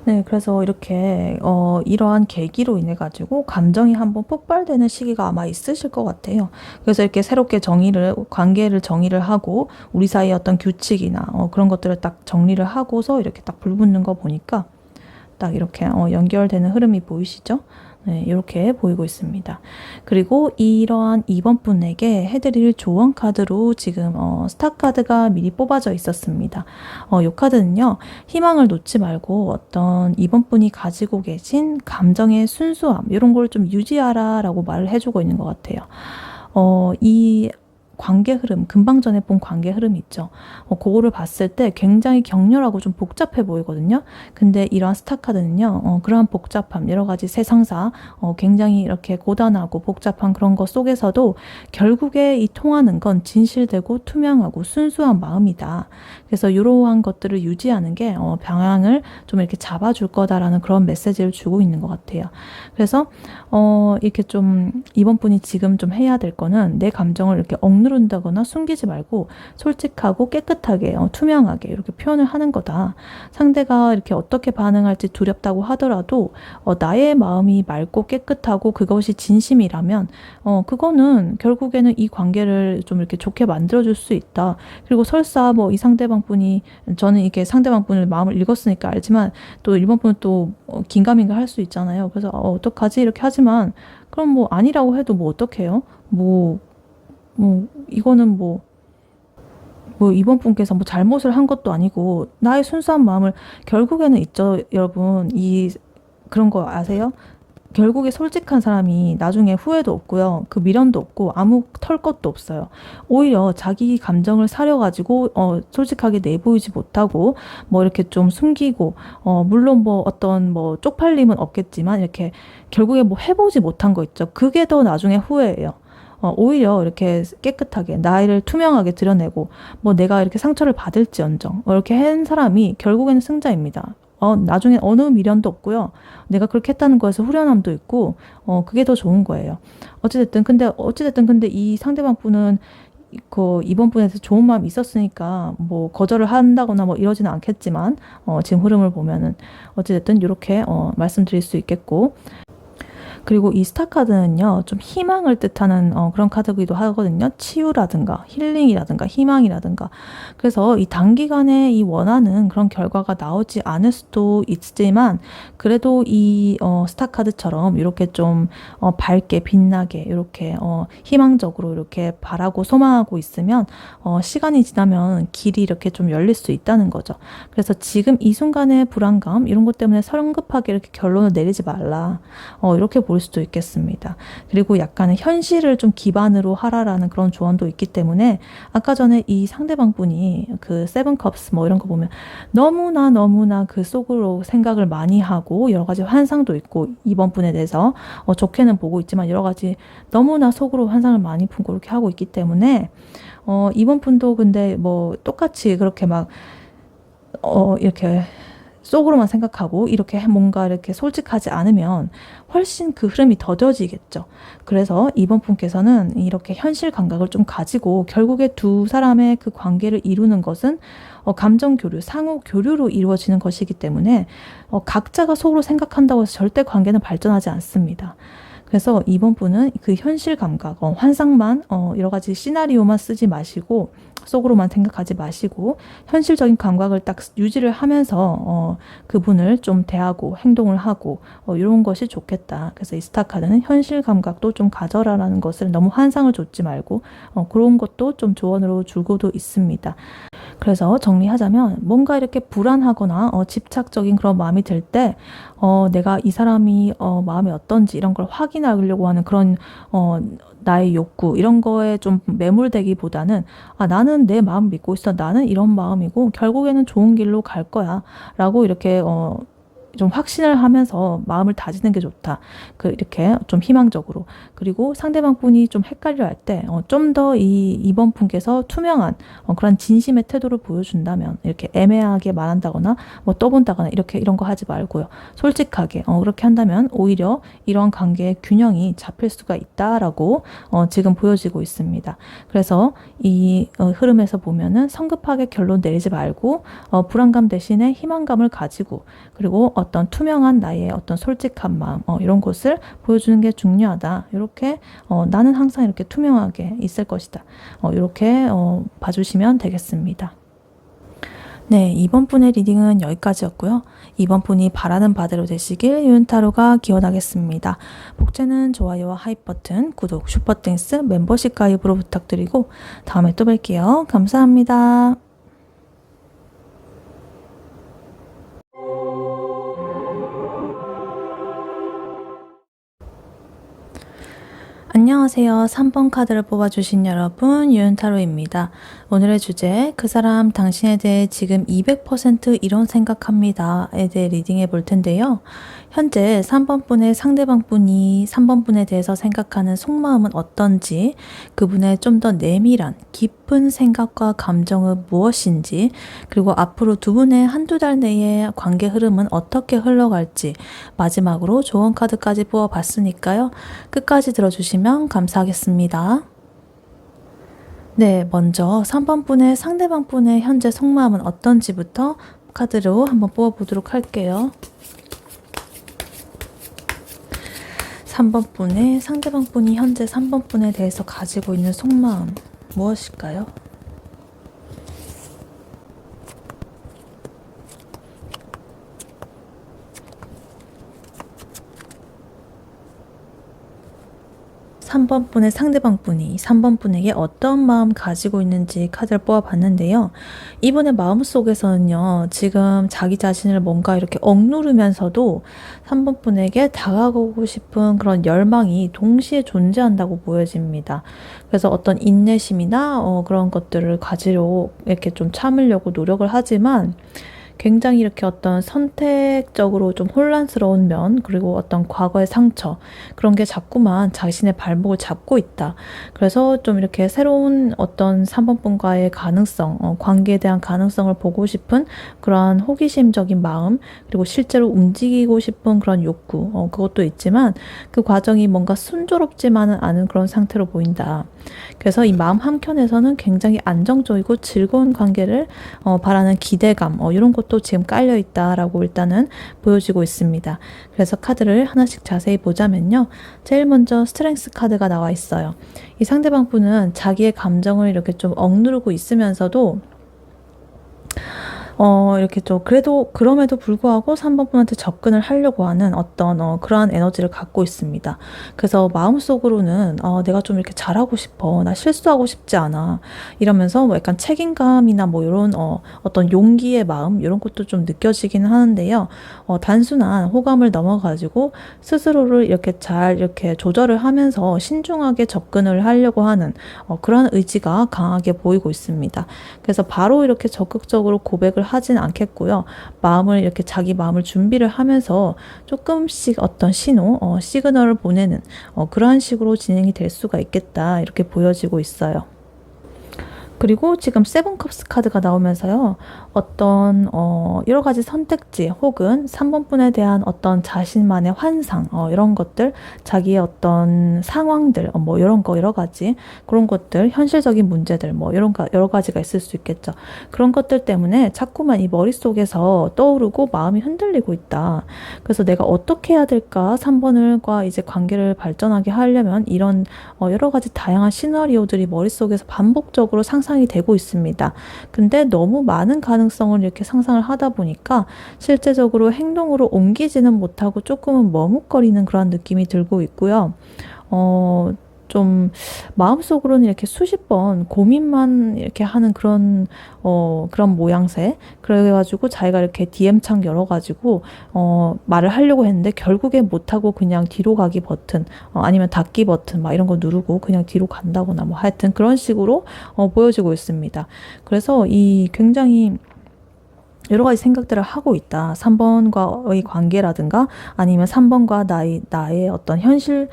네, 그래서 이렇게 이러한 계기로 인해 가지고 감정이 한번 폭발되는 시기가 아마 있으실 것 같아요. 그래서 이렇게 새롭게 관계를 정의를 하고 우리 사이의 어떤 규칙이나 그런 것들을 딱 정리를 하고서 이렇게 딱 불붙는 거 보니까 딱 이렇게 연결되는 흐름이 보이시죠? 네, 이렇게 보이고 있습니다. 그리고 이러한 2번 분에게 해드릴 조언 카드로 지금 스타 카드가 미리 뽑아져 있었습니다. 이 카드는요, 희망을 놓지 말고 어떤 2번 분이 가지고 계신 감정의 순수함 이런 걸 좀 유지하라 라고 말을 해주고 있는 것 같아요. 이 관계 흐름, 금방 전에 본 관계 흐름 있죠. 그거를 봤을 때 굉장히 격렬하고 좀 복잡해 보이거든요. 근데 이러한 스타카드는요, 그러한 복잡함, 여러 가지 세상사, 굉장히 이렇게 고단하고 복잡한 그런 것 속에서도 결국에 이 통하는 건 진실되고 투명하고 순수한 마음이다. 그래서 이러한 것들을 유지하는 게 방향을 좀 이렇게 잡아줄 거다라는 그런 메시지를 주고 있는 것 같아요. 그래서 이렇게 좀 이번 분이 지금 좀 해야 될 거는 내 감정을 이렇게 억누른다거나 숨기지 말고 솔직하고 깨끗하게 투명하게 이렇게 표현을 하는 거다. 상대가 이렇게 어떻게 반응할지 두렵다고 하더라도 나의 마음이 맑고 깨끗하고 그것이 진심이라면 그거는 결국에는 이 관계를 좀 이렇게 좋게 만들어줄 수 있다. 그리고 설사 뭐 이 상대방 분이 저는 이게 상대방 분을 마음을 읽었으니까 알지만 또 이번 분은 또 긴가민가 할 수 있잖아요. 그래서 어떡하지 이렇게 하지만 그럼 뭐 아니라고 해도 뭐 어떡해요? 이거는 뭐 이번 분께서 뭐 잘못을 한 것도 아니고 나의 순수한 마음을 결국에는 있죠, 여러분. 그런 거 아세요? 결국에 솔직한 사람이 나중에 후회도 없고요. 그 미련도 없고 아무 털 것도 없어요. 오히려 자기 감정을 사려가지고 솔직하게 내보이지 못하고 뭐 이렇게 좀 숨기고 물론 뭐 어떤 뭐 쪽팔림은 없겠지만 이렇게 결국에 뭐 해보지 못한 거 있죠. 그게 더 나중에 후회예요. 오히려 이렇게 깨끗하게 나를 투명하게 드러내고 뭐 내가 이렇게 상처를 받을지언정 이렇게 한 사람이 결국에는 승자입니다. 나중에 어느 미련도 없고요. 내가 그렇게 했다는 거에서 후련함도 있고, 그게 더 좋은 거예요. 어찌됐든 근데 이 상대방 분은 이번 분에서 좋은 마음이 있었으니까 뭐 거절을 한다거나 뭐 이러지는 않겠지만, 지금 흐름을 보면은 어찌됐든 이렇게 말씀드릴 수 있겠고, 그리고 이 스타 카드는요, 좀 희망을 뜻하는 그런 카드이기도 하거든요. 치유라든가 힐링이라든가 희망이라든가. 그래서 이 단기간에 이 원하는 그런 결과가 나오지 않을 수도 있지만 그래도 이 스타 카드처럼 이렇게 좀 밝게 빛나게 이렇게 희망적으로 이렇게 바라고 소망하고 있으면 시간이 지나면 길이 이렇게 좀 열릴 수 있다는 거죠. 그래서 지금 이 순간의 불안감 이런 것 때문에 성급하게 이렇게 결론을 내리지 말라. 이렇게 볼 수도 있겠습니다. 그리고 약간은 현실을 좀 기반으로 하라라는 그런 조언도 있기 때문에 아까 전에 이 상대방 분이 그 세븐 컵스 뭐 이런 거 보면 너무나 그 속으로 생각을 많이 하고 여러 가지 환상도 있고 이번 분에 대해서 좋게는 보고 있지만 여러 가지 너무나 속으로 환상을 많이 품고 이렇게 하고 있기 때문에 이번 분도 근데 뭐 똑같이 그렇게 막 이렇게 속으로만 생각하고 이렇게 뭔가 이렇게 솔직하지 않으면 훨씬 그 흐름이 더뎌지겠죠. 그래서 이번 분께서는 이렇게 현실 감각을 좀 가지고 결국에 두 사람의 그 관계를 이루는 것은 감정 교류, 상호 교류로 이루어지는 것이기 때문에 각자가 속으로 생각한다고 해서 절대 관계는 발전하지 않습니다. 그래서 이번 분은 그 현실 감각, 환상만, 여러 가지 시나리오만 쓰지 마시고, 속으로만 생각하지 마시고, 현실적인 감각을 딱 유지를 하면서, 그분을 좀 대하고, 행동을 하고, 이런 것이 좋겠다. 그래서 이 스타 카드는 현실 감각도 좀 가져라라는 것을 너무 환상을 줬지 말고, 그런 것도 좀 조언으로 주고도 있습니다. 그래서 정리하자면 뭔가 이렇게 불안하거나 집착적인 그런 마음이 들 때 내가 이 사람이 마음이 어떤지 이런 걸 확인하려고 하는 그런 나의 욕구 이런 거에 좀 매몰되기보다는 나는 내 마음 믿고 있어. 나는 이런 마음이고 결국에는 좋은 길로 갈 거야 라고 이렇게 좀 확신을 하면서 마음을 다지는 게 좋다. 이렇게 좀 희망적으로. 그리고 상대방 분이 좀 헷갈려 할 때, 좀 더 이번 분께서 투명한, 그런 진심의 태도를 보여준다면, 이렇게 애매하게 말한다거나, 뭐 떠본다거나, 이런 거 하지 말고요. 솔직하게, 그렇게 한다면, 오히려 이런 관계의 균형이 잡힐 수가 있다라고, 지금 보여지고 있습니다. 그래서 이 흐름에서 보면은 성급하게 결론 내리지 말고, 불안감 대신에 희망감을 가지고, 그리고 어떤 투명한 나의 어떤 솔직한 마음 이런 것을 보여주는 게 중요하다. 이렇게 나는 항상 이렇게 투명하게 있을 것이다. 이렇게 봐주시면 되겠습니다. 네, 이번 분의 리딩은 여기까지였고요. 이번 분이 바라는 바대로 되시길 윤타로가 기원하겠습니다. 복제는 좋아요와 하이 버튼, 구독, 슈퍼땡스, 멤버십 가입으로 부탁드리고 다음에 또 뵐게요. 감사합니다. 안녕하세요. 3번 카드를 뽑아주신 여러분, 유은타로입니다. 오늘의 주제, 그 사람 당신에 대해 지금 200% 이런 생각합니다에 대해 리딩해 볼 텐데요. 현재 3번 분의 상대방 분이 3번 분에 대해서 생각하는 속마음은 어떤지, 그분의 좀 더 내밀한 깊은 생각과 감정은 무엇인지, 그리고 앞으로 두 분의 한두 달 내에 관계 흐름은 어떻게 흘러갈지, 마지막으로 조언 카드까지 뽑아봤으니까요. 끝까지 들어주시면 감사하겠습니다. 네, 먼저 3번 분의 상대방 분의 현재 속마음은 어떤지부터 카드로 한번 뽑아보도록 할게요. 3번 분의 상대방 분이 현재 3번 분에 대해서 가지고 있는 속마음 무엇일까요? 삼 번 분의 상대방 분이 3번 분에게 어떤 마음 가지고 있는지 카드를 뽑아봤는데요. 이분의 마음속에서는요, 지금 자기 자신을 뭔가 이렇게 억누르면서도 3번 분에게 다가가고 싶은 그런 열망이 동시에 존재한다고 보여집니다. 그래서 어떤 인내심이나 그런 것들을 가지려 이렇게 좀 참으려고 노력을 하지만 굉장히 이렇게 어떤 선택적으로 좀 혼란스러운 면, 그리고 어떤 과거의 상처, 그런 게 자꾸만 자신의 발목을 잡고 있다. 그래서 좀 이렇게 새로운 어떤 3번 분과의 가능성, 관계에 대한 가능성을 보고 싶은 그러한 호기심적인 마음, 그리고 실제로 움직이고 싶은 그런 욕구, 그것도 있지만 그 과정이 뭔가 순조롭지만은 않은 그런 상태로 보인다. 그래서 이 마음 한켠에서는 굉장히 안정적이고 즐거운 관계를 바라는 기대감, 이런 것도 지금 깔려 있다라고 일단은 보여지고 있습니다. 그래서 카드를 하나씩 자세히 보자면요. 제일 먼저 스트렝스 카드가 나와 있어요. 이 상대방 분은 자기의 감정을 이렇게 좀 억누르고 있으면서도 이렇게 좀 그래도 그럼에도 불구하고 3번 분한테 접근을 하려고 하는 어떤 그러한 에너지를 갖고 있습니다. 그래서 마음속으로는 내가 좀 이렇게 잘하고 싶어. 나 실수하고 싶지 않아. 이러면서 뭐 약간 책임감이나 뭐 이런 어떤 용기의 마음 이런 것도 좀 느껴지기는 하는데요. 단순한 호감을 넘어가지고 스스로를 이렇게 잘 이렇게 조절을 하면서 신중하게 접근을 하려고 하는 그런 의지가 강하게 보이고 있습니다. 그래서 바로 이렇게 적극적으로 고백을 하진 않겠고요. 마음을 이렇게 자기 마음을 준비를 하면서 조금씩 어떤 신호, 시그널을 보내는 그러한 식으로 진행이 될 수가 있겠다 이렇게 보여지고 있어요. 그리고 지금 세븐컵스 카드가 나오면서요. 어떤 여러 가지 선택지 혹은 3번 분에 대한 어떤 자신만의 환상 이런 것들, 자기의 어떤 상황들 뭐 이런 거 여러 가지 그런 것들, 현실적인 문제들 뭐 이런 거 여러 가지가 있을 수 있겠죠. 그런 것들 때문에 자꾸만 이 머릿속에서 떠오르고 마음이 흔들리고 있다. 그래서 내가 어떻게 해야 될까? 3번과 이제 관계를 발전하게 하려면 이런 여러 가지 다양한 시나리오들이 머릿속에서 반복적으로 상상이 되고 있습니다. 근데 너무 많은 가능성을 이렇게 상상을 하다 보니까 실제적으로 행동으로 옮기지는 못하고 조금은 머뭇거리는 그런 느낌이 들고 있고요. 좀 마음속으로는 이렇게 수십 번 고민만 이렇게 하는 그런 모양새. 그래가지고 자기가 이렇게 DM창 열어가지고 말을 하려고 했는데 결국에 못하고 그냥 뒤로 가기 버튼, 아니면 닫기 버튼 막 이런 거 누르고 그냥 뒤로 간다거나 뭐 하여튼 그런 식으로 보여지고 있습니다. 그래서 이 굉장히 여러 가지 생각들을 하고 있다. 3번과의 관계라든가 아니면 3번과 나의 어떤 현실,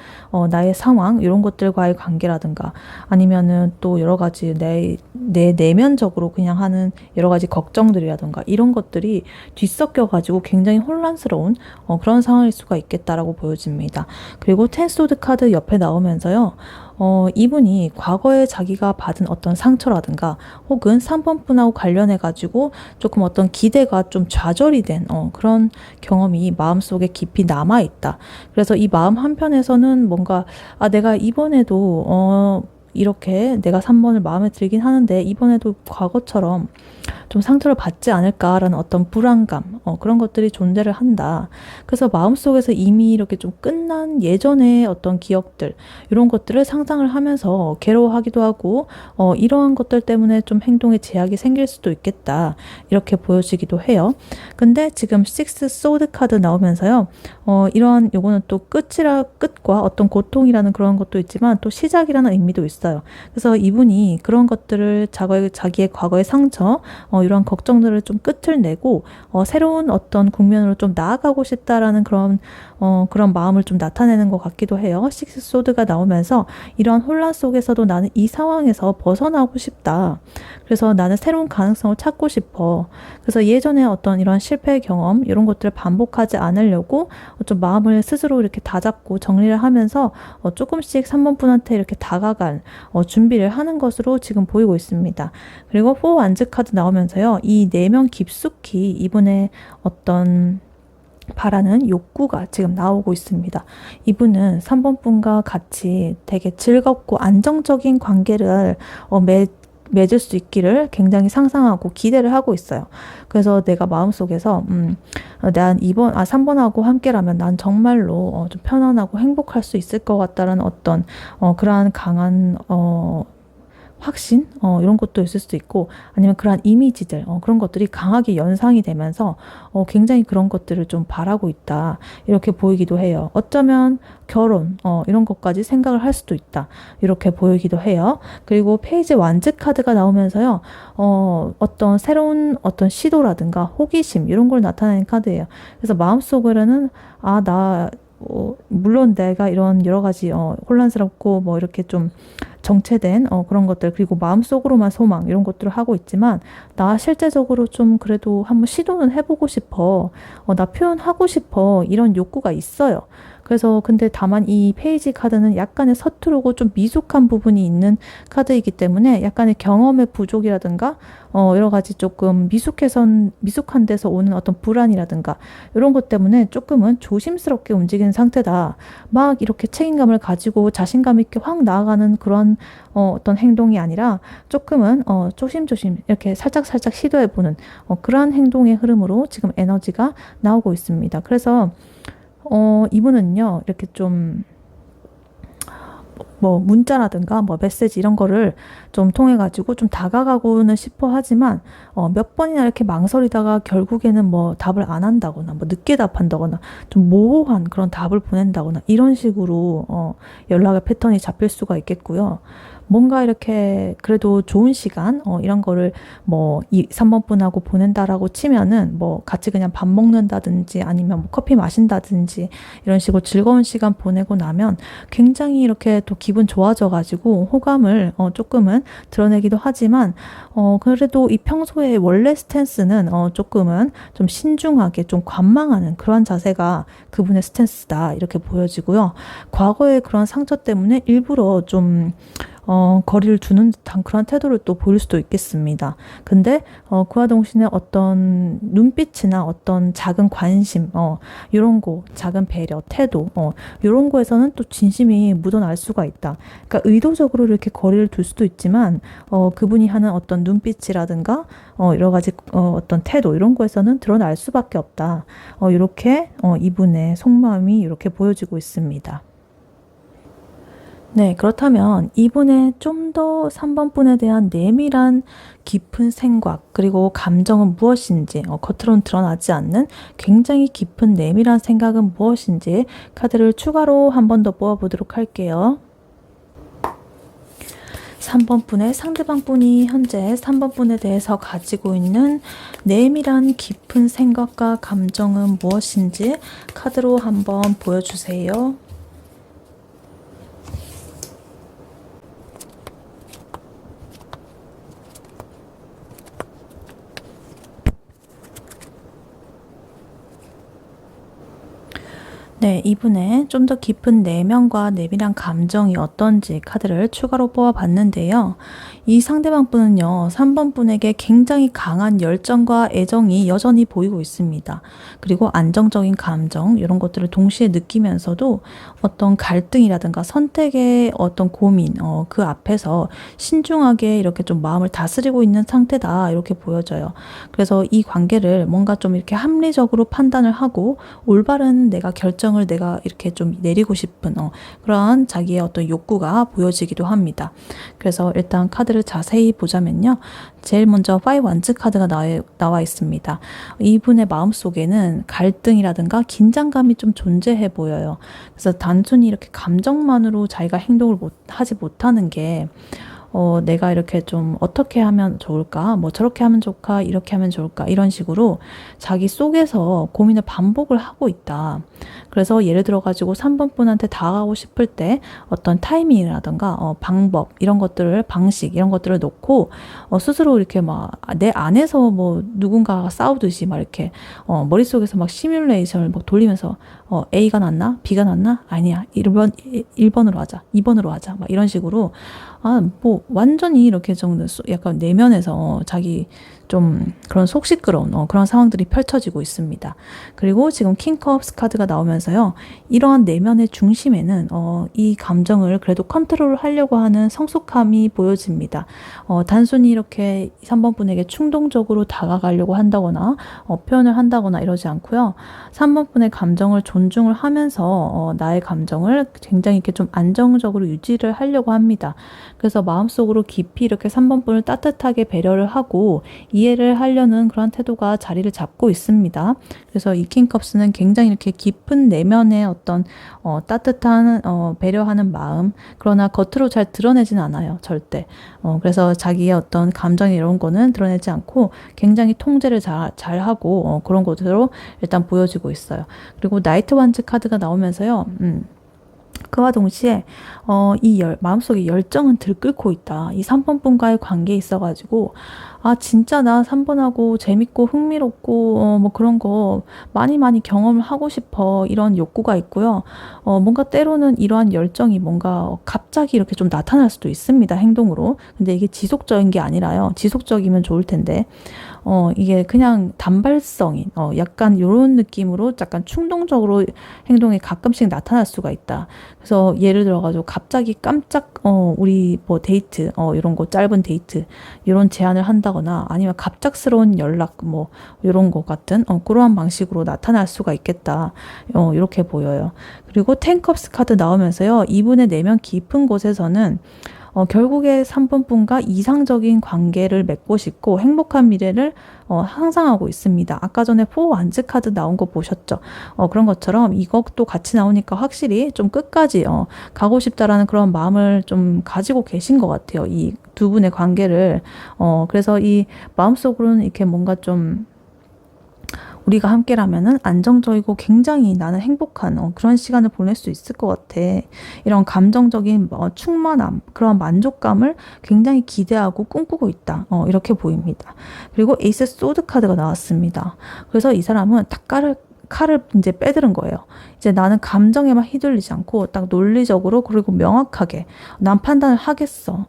나의 상황, 이런 것들과의 관계라든가 아니면은 또 여러 가지 내 내면적으로 그냥 하는 여러 가지 걱정들이라든가 이런 것들이 뒤섞여가지고 굉장히 혼란스러운 그런 상황일 수가 있겠다라고 보여집니다. 그리고 텐소드 카드 옆에 나오면서요. 이분이 과거에 자기가 받은 어떤 상처라든가 혹은 3번 분하고 관련해가지고 조금 어떤 기대가 좀 좌절이 된 그런 경험이 마음속에 깊이 남아있다. 그래서 이 마음 한편에서는 뭔가 내가 이번에도 이렇게 내가 3번을 마음에 들긴 하는데 이번에도 과거처럼 좀 상처를 받지 않을까라는 어떤 불안감, 그런 것들이 존재를 한다. 그래서 마음속에서 이미 이렇게 좀 끝난 예전의 어떤 기억들, 이런 것들을 상상을 하면서 괴로워하기도 하고, 이러한 것들 때문에 좀 행동에 제약이 생길 수도 있겠다. 이렇게 보여지기도 해요. 근데 지금 식스 소드 카드 나오면서요. 이런 요거는 또 끝과 어떤 고통이라는 그런 것도 있지만 또 시작이라는 의미도 있어요. 그래서 이분이 그런 것들을 자기의 과거의 상처, 이런 걱정들을 좀 끝을 내고 새로운 어떤 국면으로 좀 나아가고 싶다라는 그런 마음을 좀 나타내는 것 같기도 해요. 식스 소드가 나오면서 이런 혼란 속에서도 나는 이 상황에서 벗어나고 싶다. 그래서 나는 새로운 가능성을 찾고 싶어. 그래서 예전에 어떤 이런 실패 경험, 이런 것들을 반복하지 않으려고 좀 마음을 스스로 이렇게 다잡고 정리를 하면서 조금씩 3번분한테 이렇게 다가갈 준비를 하는 것으로 지금 보이고 있습니다. 그리고 4 완즈 카드 나오면서요. 이 내면 깊숙이 이분의 어떤 바라는 욕구가 지금 나오고 있습니다. 이분은 3번 분과 같이 되게 즐겁고 안정적인 관계를 맺을 수 있기를 굉장히 상상하고 기대를 하고 있어요. 그래서 내가 마음속에서 난 3번하고 함께라면 난 정말로 좀 편안하고 행복할 수 있을 것 같다는 어떤 그러한 강한 확신? 이런 것도 있을 수도 있고, 아니면 그러한 이미지들, 그런 것들이 강하게 연상이 되면서, 굉장히 그런 것들을 좀 바라고 있다. 이렇게 보이기도 해요. 어쩌면 결혼, 이런 것까지 생각을 할 수도 있다. 이렇게 보이기도 해요. 그리고 페이지 완즈 카드가 나오면서요, 어떤 새로운 어떤 시도라든가 호기심, 이런 걸 나타내는 카드예요. 그래서 마음속으로는, 물론 내가 이런 여러 가지, 혼란스럽고, 뭐, 이렇게 좀, 정체된 그런 것들, 그리고 마음속으로만 소망 이런 것들을 하고 있지만 나 실제적으로 좀 그래도 한번 시도는 해보고 싶어. 나 표현하고 싶어. 이런 욕구가 있어요. 그래서 근데 다만 이 페이지 카드는 약간의 서투르고 좀 미숙한 부분이 있는 카드이기 때문에 약간의 경험의 부족이라든가 여러 가지 조금 미숙한 데서 오는 어떤 불안이라든가 이런 것 때문에 조금은 조심스럽게 움직이는 상태다. 막 이렇게 책임감을 가지고 자신감 있게 확 나아가는 그런 어떤 행동이 아니라 조금은 조심조심 이렇게 살짝살짝 시도해보는 그러한 행동의 흐름으로 지금 에너지가 나오고 있습니다. 그래서 이분은요, 이렇게 좀, 뭐, 문자라든가, 뭐, 메시지 이런 거를 좀 통해가지고 좀 다가가고는 싶어 하지만, 몇 번이나 이렇게 망설이다가 결국에는 뭐, 답을 안 한다거나, 뭐, 늦게 답한다거나, 좀 모호한 그런 답을 보낸다거나, 이런 식으로, 연락의 패턴이 잡힐 수가 있겠고요. 뭔가 이렇게 그래도 좋은 시간 이런 거를 뭐 3번 분하고 보낸다라고 치면은 뭐 같이 그냥 밥 먹는다든지 아니면 뭐 커피 마신다든지 이런 식으로 즐거운 시간 보내고 나면 굉장히 이렇게 또 기분 좋아져 가지고 호감을 조금은 드러내기도 하지만 그래도 이 평소에 원래 스탠스는 조금은 좀 신중하게 좀 관망하는 그런 자세가 그분의 스탠스다 이렇게 보여지고요. 과거의 그런 상처 때문에 일부러 좀 거리를 두는 듯한 그런 태도를 또 보일 수도 있겠습니다. 근데 그와 동시에 어떤 눈빛이나 어떤 작은 관심, 이런 거, 작은 배려, 태도, 이런 거에서는 또 진심이 묻어날 수가 있다. 그러니까 의도적으로 이렇게 거리를 둘 수도 있지만 그분이 하는 어떤 눈빛이라든가 여러 가지 어떤 태도 이런 거에서는 드러날 수밖에 없다. 이렇게 이분의 속마음이 이렇게 보여지고 있습니다. 네, 그렇다면 이분의 좀 더 3번 분에 대한 내밀한 깊은 생각, 그리고 감정은 무엇인지, 겉으로는 드러나지 않는 굉장히 깊은 내밀한 생각은 무엇인지 카드를 추가로 한 번 더 뽑아보도록 할게요. 3번 분의 상대방 분이 현재 3번 분에 대해서 가지고 있는 내밀한 깊은 생각과 감정은 무엇인지 카드로 한번 보여주세요. 네, 이분의 좀 더 깊은 내면과 내밀한 감정이 어떤지 카드를 추가로 뽑아봤는데요. 이 상대방 분은요, 3번 분에게 굉장히 강한 열정과 애정이 여전히 보이고 있습니다. 그리고 안정적인 감정, 이런 것들을 동시에 느끼면서도 어떤 갈등이라든가 선택의 어떤 고민, 그 앞에서 신중하게 이렇게 좀 마음을 다스리고 있는 상태다, 이렇게 보여져요. 그래서 이 관계를 뭔가 좀 이렇게 합리적으로 판단을 하고 올바른 내가 결정을 내가 이렇게 좀 내리고 싶은 그러한 자기의 어떤 욕구가 보여지기도 합니다. 그래서 일단 카드를 자세히 보자면요. 제일 먼저 5 원즈 카드가 나와 있습니다. 이분의 마음속에는 갈등이라든가 긴장감이 좀 존재해 보여요. 그래서 단순히 이렇게 감정만으로 자기가 행동을 하지 못하는 게 내가 이렇게 좀 어떻게 하면 좋을까? 뭐 저렇게 하면 좋을까? 이렇게 하면 좋을까? 이런 식으로 자기 속에서 고민을 반복을 하고 있다. 그래서 예를 들어가지고 3번 분한테 다가가고 싶을 때 어떤 타이밍이라든가 방법 이런 것들을 방식 이런 것들을 놓고 스스로 이렇게 막 내 안에서 뭐 누군가가 싸우듯이 막 이렇게 머릿속에서 막 시뮬레이션을 막 돌리면서 A가 낫나? B가 낫나? 아니야. 1번으로 하자. 2번으로 하자. 막 이런 식으로 뭐 완전히 이렇게 좀 약간 내면에서 자기 좀 그런 속 시끄러운 그런 상황들이 펼쳐지고 있습니다. 그리고 지금 킹컵스 카드가 나오면서요. 이러한 내면의 중심에는 이 감정을 그래도 컨트롤 하려고 하는 성숙함이 보여집니다. 단순히 이렇게 3번 분에게 충동적으로 다가가려고 한다거나 표현을 한다거나 이러지 않고요. 3번 분의 감정을 존중을 하면서 나의 감정을 굉장히 이렇게 좀 안정적으로 유지를 하려고 합니다. 그래서 마음속으로 깊이 이렇게 3번 분을 따뜻하게 배려를 하고 이해를 하려는 그런 태도가 자리를 잡고 있습니다. 그래서 이 킹컵스는 굉장히 이렇게 깊은 내면의 어떤 따뜻한 배려하는 마음, 그러나 겉으로 잘 드러내진 않아요. 절대. 그래서 자기의 어떤 감정 이런 거는 드러내지 않고 굉장히 통제를 잘 하고 그런 것으로 일단 보여지고 있어요. 그리고 나이트 완즈 카드가 나오면서요. 그와 동시에 마음속에 열정은 들끓고 있다. 이 3번 분과의 관계에 있어가지고 진짜 나 3번하고 재밌고 흥미롭고 뭐 그런 거 많이 경험을 하고 싶어. 이런 욕구가 있고요. 뭔가 때로는 이러한 열정이 뭔가 갑자기 이렇게 좀 나타날 수도 있습니다. 행동으로. 근데 이게 지속적인 게 아니라요. 지속적이면 좋을 텐데 이게 그냥 단발성인 약간 이런 느낌으로 약간 충동적으로 행동이 가끔씩 나타날 수가 있다. 그래서 예를 들어가지고 갑자기 깜짝 우리 뭐 데이트 이런 거 짧은 데이트 이런 제안을 한다거나 아니면 갑작스러운 연락 뭐 이런 거 같은 그러한 방식으로 나타날 수가 있겠다. 이렇게 보여요. 그리고 텐컵스 카드 나오면서요. 이분의 내면 깊은 곳에서는 결국에 3번 분과 이상적인 관계를 맺고 싶고 행복한 미래를 상상하고 있습니다. 아까 전에 4 완즈 카드 나온 거 보셨죠? 그런 것처럼 이것도 같이 나오니까 확실히 좀 끝까지 가고 싶다라는 그런 마음을 좀 가지고 계신 것 같아요. 이 두 분의 관계를 그래서 이 마음속으로는 이렇게 뭔가 좀 우리가 함께라면은 안정적이고 굉장히 나는 행복한 그런 시간을 보낼 수 있을 것 같아. 이런 감정적인 충만함, 그런 만족감을 굉장히 기대하고 꿈꾸고 있다. 이렇게 보입니다. 그리고 에이스 소드 카드가 나왔습니다. 그래서 이 사람은 칼을 이제 빼들은 거예요. 이제 나는 감정에만 휘둘리지 않고 딱 논리적으로 그리고 명확하게 난 판단을 하겠어.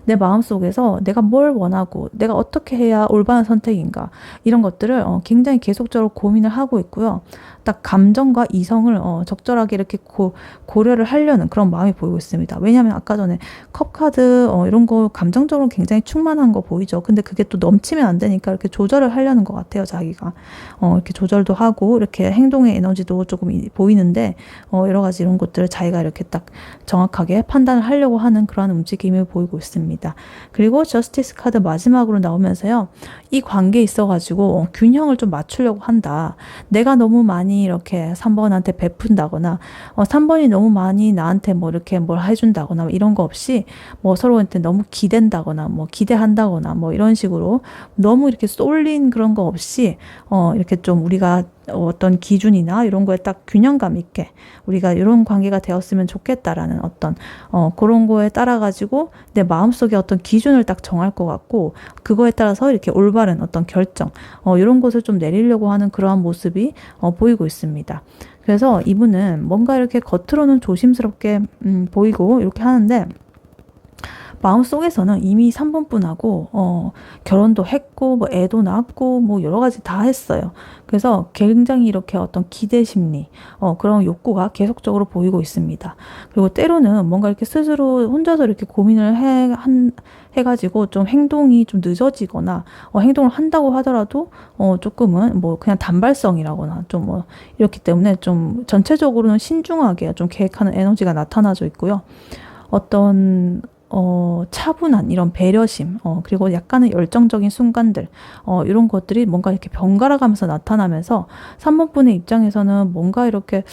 내 마음속에서 내가 뭘 원하고 내가 어떻게 해야 올바른 선택인가 이런 것들을 굉장히 계속적으로 고민을 하고 있고요. 딱 감정과 이성을 적절하게 이렇게 고려를 하려는 그런 마음이 보이고 있습니다. 왜냐하면 아까 전에 컵 카드 이런 거 감정적으로 굉장히 충만한 거 보이죠. 근데 그게 또 넘치면 안 되니까 이렇게 조절을 하려는 것 같아요. 자기가 이렇게 조절도 하고 이렇게 행동의 에너지도 조금 보이는데 여러 가지 이런 것들을 자기가 이렇게 딱 정확하게 판단을 하려고 하는 그러한 움직임을 보이고 있습니다. 그리고 저스티스 카드 마지막으로 나오면서요. 이 관계에 있어가지고 균형을 좀 맞추려고 한다. 내가 너무 많이 이렇게 3번한테 베푼다거나 3번이 너무 많이 나한테 뭐 이렇게 뭘 해준다거나 이런 거 없이 뭐 서로한테 너무 기댄다거나 뭐 기대한다거나 뭐 이런 식으로 너무 이렇게 쏠린 그런 거 없이 이렇게 좀 우리가 어떤 기준이나 이런 거에 딱 균형감 있게 우리가 이런 관계가 되었으면 좋겠다라는 어떤 그런 거에 따라 가지고 내 마음속에 어떤 기준을 딱 정할 것 같고 그거에 따라서 이렇게 올바른 어떤 결정 이런 것을 좀 내리려고 하는 그러한 모습이 보이고 있습니다. 그래서 이분은 뭔가 이렇게 겉으로는 조심스럽게 보이고 이렇게 하는데 마음속에서는 이미 3번 분하고 결혼도 했고 뭐 애도 낳았고 뭐 여러 가지 다 했어요. 그래서 굉장히 이렇게 어떤 기대 심리 그런 욕구가 계속적으로 보이고 있습니다. 그리고 때로는 뭔가 이렇게 스스로 혼자서 이렇게 고민을 해가지고 좀 행동이 좀 늦어지거나 행동을 한다고 하더라도 조금은 뭐 그냥 단발성이라거나 좀 뭐 이렇기 때문에 좀 전체적으로는 신중하게 좀 계획하는 에너지가 나타나져 있고요. 어떤 차분한 이런 배려심, 그리고 약간의 열정적인 순간들, 이런 것들이 뭔가 이렇게 번갈아 가면서 나타나면서 3번 분의 입장에서는 뭔가 이렇게,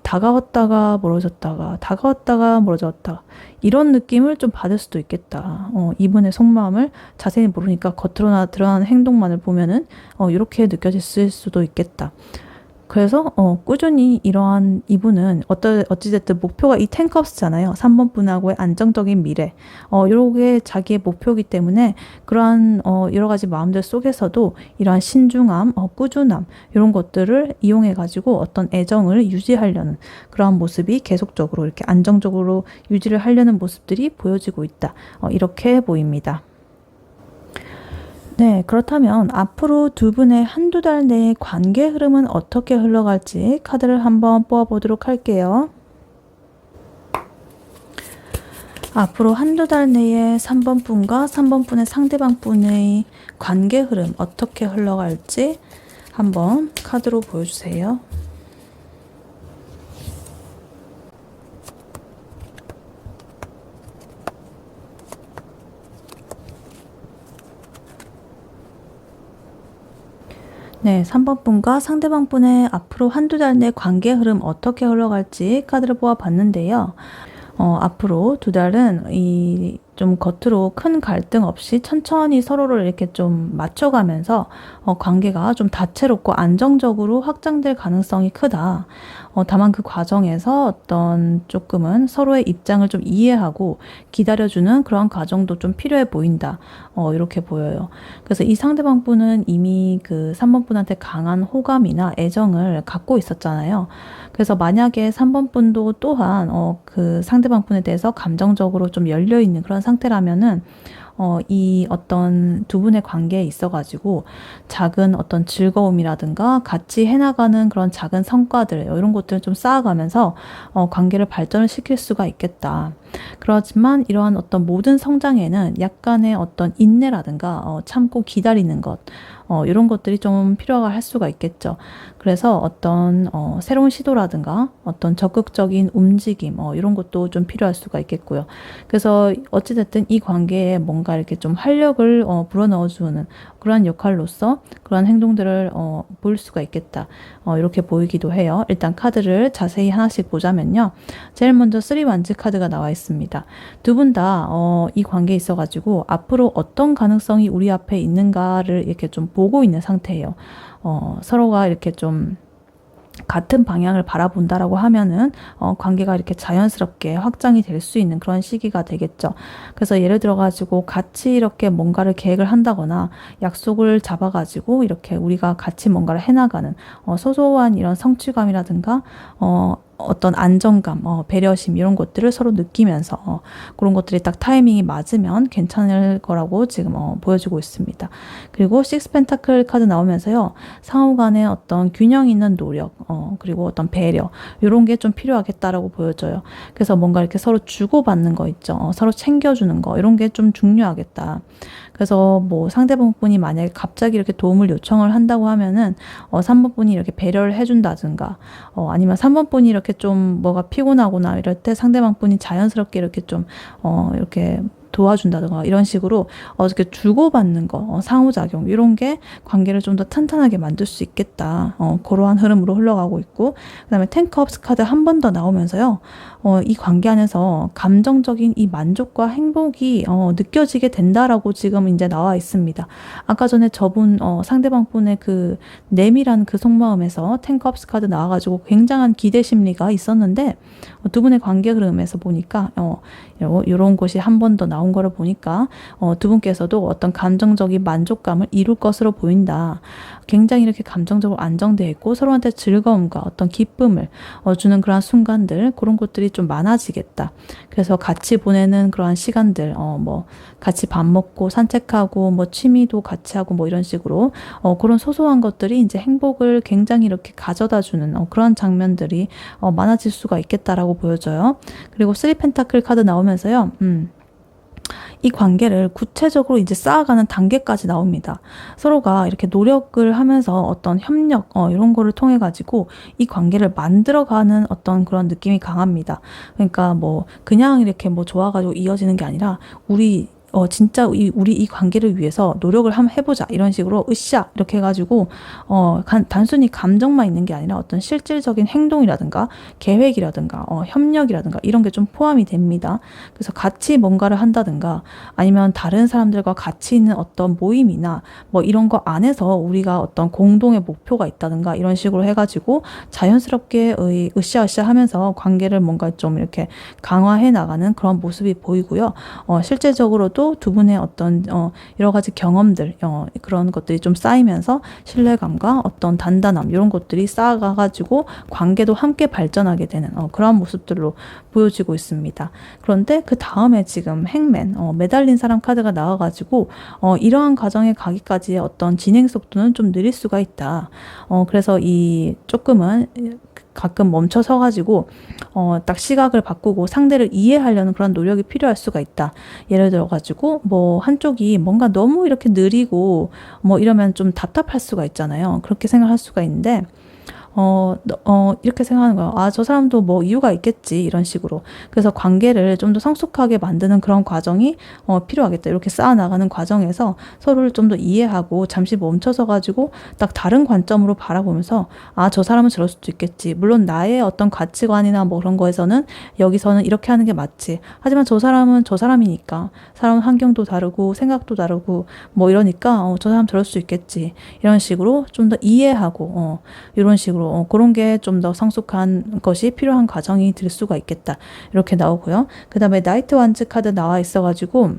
다가왔다가 멀어졌다가, 다가왔다가 멀어졌다가, 이런 느낌을 좀 받을 수도 있겠다. 이분의 속마음을 자세히 모르니까 겉으로 드러나는 행동만을 보면은, 이렇게 느껴질 수도 있겠다. 그래서 꾸준히 이러한 이분은 어찌됐든 목표가 이 텐컵스잖아요. 3번 분하고의 안정적인 미래. 요게 자기의 목표이기 때문에 그러한 여러 가지 마음들 속에서도 이러한 신중함, 꾸준함 이런 것들을 이용해 가지고 어떤 애정을 유지하려는 그러한 모습이 계속적으로 이렇게 안정적으로 유지를 하려는 모습들이 보여지고 있다. 이렇게 보입니다. 네, 그렇다면 앞으로 두 분의 한두 달 내의 관계 흐름은 어떻게 흘러갈지 카드를 한번 뽑아보도록 할게요. 앞으로 한두 달 내에 3번 분과 3번 분의 상대방 분의 관계 흐름 어떻게 흘러갈지 한번 카드로 보여주세요. 네, 3번 분과 상대방 분의 앞으로 한두 달 내 관계 흐름 어떻게 흘러갈지 카드를 뽑아봤는데요. 앞으로 두 달은 좀 겉으로 큰 갈등 없이 천천히 서로를 이렇게 좀 맞춰가면서 관계가 좀 다채롭고 안정적으로 확장될 가능성이 크다. 다만 그 과정에서 어떤 조금은 서로의 입장을 좀 이해하고 기다려주는 그런 과정도 좀 필요해 보인다. 이렇게 보여요. 그래서 이 상대방 분은 이미 그 3번 분한테 강한 호감이나 애정을 갖고 있었잖아요. 그래서 만약에 3번 분도 또한 그 상대방 분에 대해서 감정적으로 좀 열려있는 그런 상태라면은 이 어떤 두 분의 관계에 있어가지고 작은 어떤 즐거움이라든가 같이 해나가는 그런 작은 성과들 이런 것들을 좀 쌓아가면서 관계를 발전을 시킬 수가 있겠다. 그렇지만 이러한 어떤 모든 성장에는 약간의 어떤 인내라든가 참고 기다리는 것 이런 것들이 좀 필요가 할 수가 있겠죠. 그래서 어떤 새로운 시도라든가 어떤 적극적인 움직임 이런 것도 좀 필요할 수가 있겠고요. 그래서 어찌됐든 이 관계에 뭔가 이렇게 좀 활력을 불어넣어주는 그러한 역할로서 그러한 행동들을 보일 수가 있겠다. 이렇게 보이기도 해요. 일단 카드를 자세히 하나씩 보자면요. 제일 먼저 3완즈 카드가 나와 있습니다. 두 분 다 이 관계에 있어가지고 앞으로 어떤 가능성이 우리 앞에 있는가를 이렇게 좀 보고 있는 상태예요. 서로가 이렇게 좀 같은 방향을 바라본다라고 하면은 관계가 이렇게 자연스럽게 확장이 될 수 있는 그런 시기가 되겠죠. 그래서 예를 들어 가지고 같이 이렇게 뭔가를 계획을 한다거나 약속을 잡아 가지고 이렇게 우리가 같이 뭔가를 해나가는 소소한 이런 성취감이라든가 어떤 안정감, 배려심 이런 것들을 서로 느끼면서 그런 것들이 딱 타이밍이 맞으면 괜찮을 거라고 지금 보여주고 있습니다. 그리고 식스 펜타클 카드 나오면서요. 상호 간의 어떤 균형 있는 노력, 그리고 어떤 배려 이런 게 좀 필요하겠다라고 보여져요. 그래서 뭔가 이렇게 서로 주고받는 거 있죠. 서로 챙겨주는 거 이런 게 좀 중요하겠다. 그래서 뭐 상대방 분이 만약에 갑자기 이렇게 도움을 요청을 한다고 하면은 3번 분이 이렇게 배려를 해준다든가 아니면 3번 분이 이렇게 좀 뭐가 피곤하거나 이럴 때 상대방 분이 자연스럽게 이렇게 좀 이렇게 도와준다든가 이런 식으로 어떻게 주고받는 거, 상호작용 이런 게 관계를 좀 더 탄탄하게 만들 수 있겠다. 그러한 흐름으로 흘러가고 있고 그다음에 텐컵스 카드 한 번 더 나오면서요. 이 관계 안에서 감정적인 이 만족과 행복이 느껴지게 된다라고 지금 이제 나와 있습니다. 아까 전에 저분 상대방 분의 그 내밀한 그 속마음에서 텐컵스 카드 나와가지고 굉장한 기대 심리가 있었는데 두 분의 관계 흐름에서 보니까 이런 것이 한 번 더 나온 나온 거를 보니까 두 분께서도 어떤 감정적인 만족감을 이룰 것으로 보인다. 굉장히 이렇게 감정적으로 안정되어 있고 서로한테 즐거움과 어떤 기쁨을 주는 그러한 순간들, 그런 것들이 좀 많아지겠다. 그래서 같이 보내는 그러한 시간들, 뭐 같이 밥 먹고 산책하고 뭐 취미도 같이 하고 뭐 이런 식으로 그런 소소한 것들이 이제 행복을 굉장히 이렇게 가져다 주는 그런 장면들이 많아질 수가 있겠다라고 보여져요. 그리고 3 펜타클 카드 나오면서요. 이 관계를 구체적으로 이제 쌓아가는 단계까지 나옵니다. 서로가 이렇게 노력을 하면서 어떤 협력, 이런 거를 통해 가지고 이 관계를 만들어가는 어떤 그런 느낌이 강합니다. 그러니까 뭐 그냥 이렇게 뭐 좋아가지고 이어지는 게 아니라 진짜 우리 이 관계를 위해서 노력을 한번 해보자. 이런 식으로 으쌰 이렇게 해가지고 단순히 감정만 있는 게 아니라 어떤 실질적인 행동이라든가 계획이라든가 협력이라든가 이런 게 좀 포함이 됩니다. 그래서 같이 뭔가를 한다든가 아니면 다른 사람들과 같이 있는 어떤 모임이나 뭐 이런 거 안에서 우리가 어떤 공동의 목표가 있다든가 이런 식으로 해가지고 자연스럽게 으쌰으쌰 하면서 관계를 뭔가 좀 이렇게 강화해 나가는 그런 모습이 보이고요. 실제적으로도 두 분의 어떤 여러 가지 경험들, 그런 것들이 좀 쌓이면서 신뢰감과 어떤 단단함 이런 것들이 쌓아가가지고 관계도 함께 발전하게 되는 그런 모습들로 보여지고 있습니다. 그런데 그 다음에 지금 행맨, 매달린 사람 카드가 나와가지고 이러한 과정에 가기까지의 어떤 진행 속도는 좀 느릴 수가 있다. 그래서 이 조금은 가끔 멈춰서 가지고 딱 시각을 바꾸고 상대를 이해하려는 그런 노력이 필요할 수가 있다. 예를 들어 가지고 뭐 한쪽이 뭔가 너무 이렇게 느리고 뭐 이러면 좀 답답할 수가 있잖아요. 그렇게 생각할 수가 있는데 이렇게 생각하는 거예요. 아, 저 사람도 뭐 이유가 있겠지. 이런 식으로. 그래서 관계를 좀 더 성숙하게 만드는 그런 과정이 필요하겠다. 이렇게 쌓아나가는 과정에서 서로를 좀 더 이해하고 잠시 멈춰서 가지고 딱 다른 관점으로 바라보면서 아, 저 사람은 저럴 수도 있겠지. 물론 나의 어떤 가치관이나 뭐 그런 거에서는 여기서는 이렇게 하는 게 맞지. 하지만 저 사람은 저 사람이니까. 사람 환경도 다르고 생각도 다르고 뭐 이러니까 저 사람 저럴 수 있겠지. 이런 식으로 좀 더 이해하고 이런 식으로 그런 게 좀 더 성숙한 것이 필요한 과정이 될 수가 있겠다. 이렇게 나오고요. 그 다음에 나이트 완즈 카드 나와 있어가지고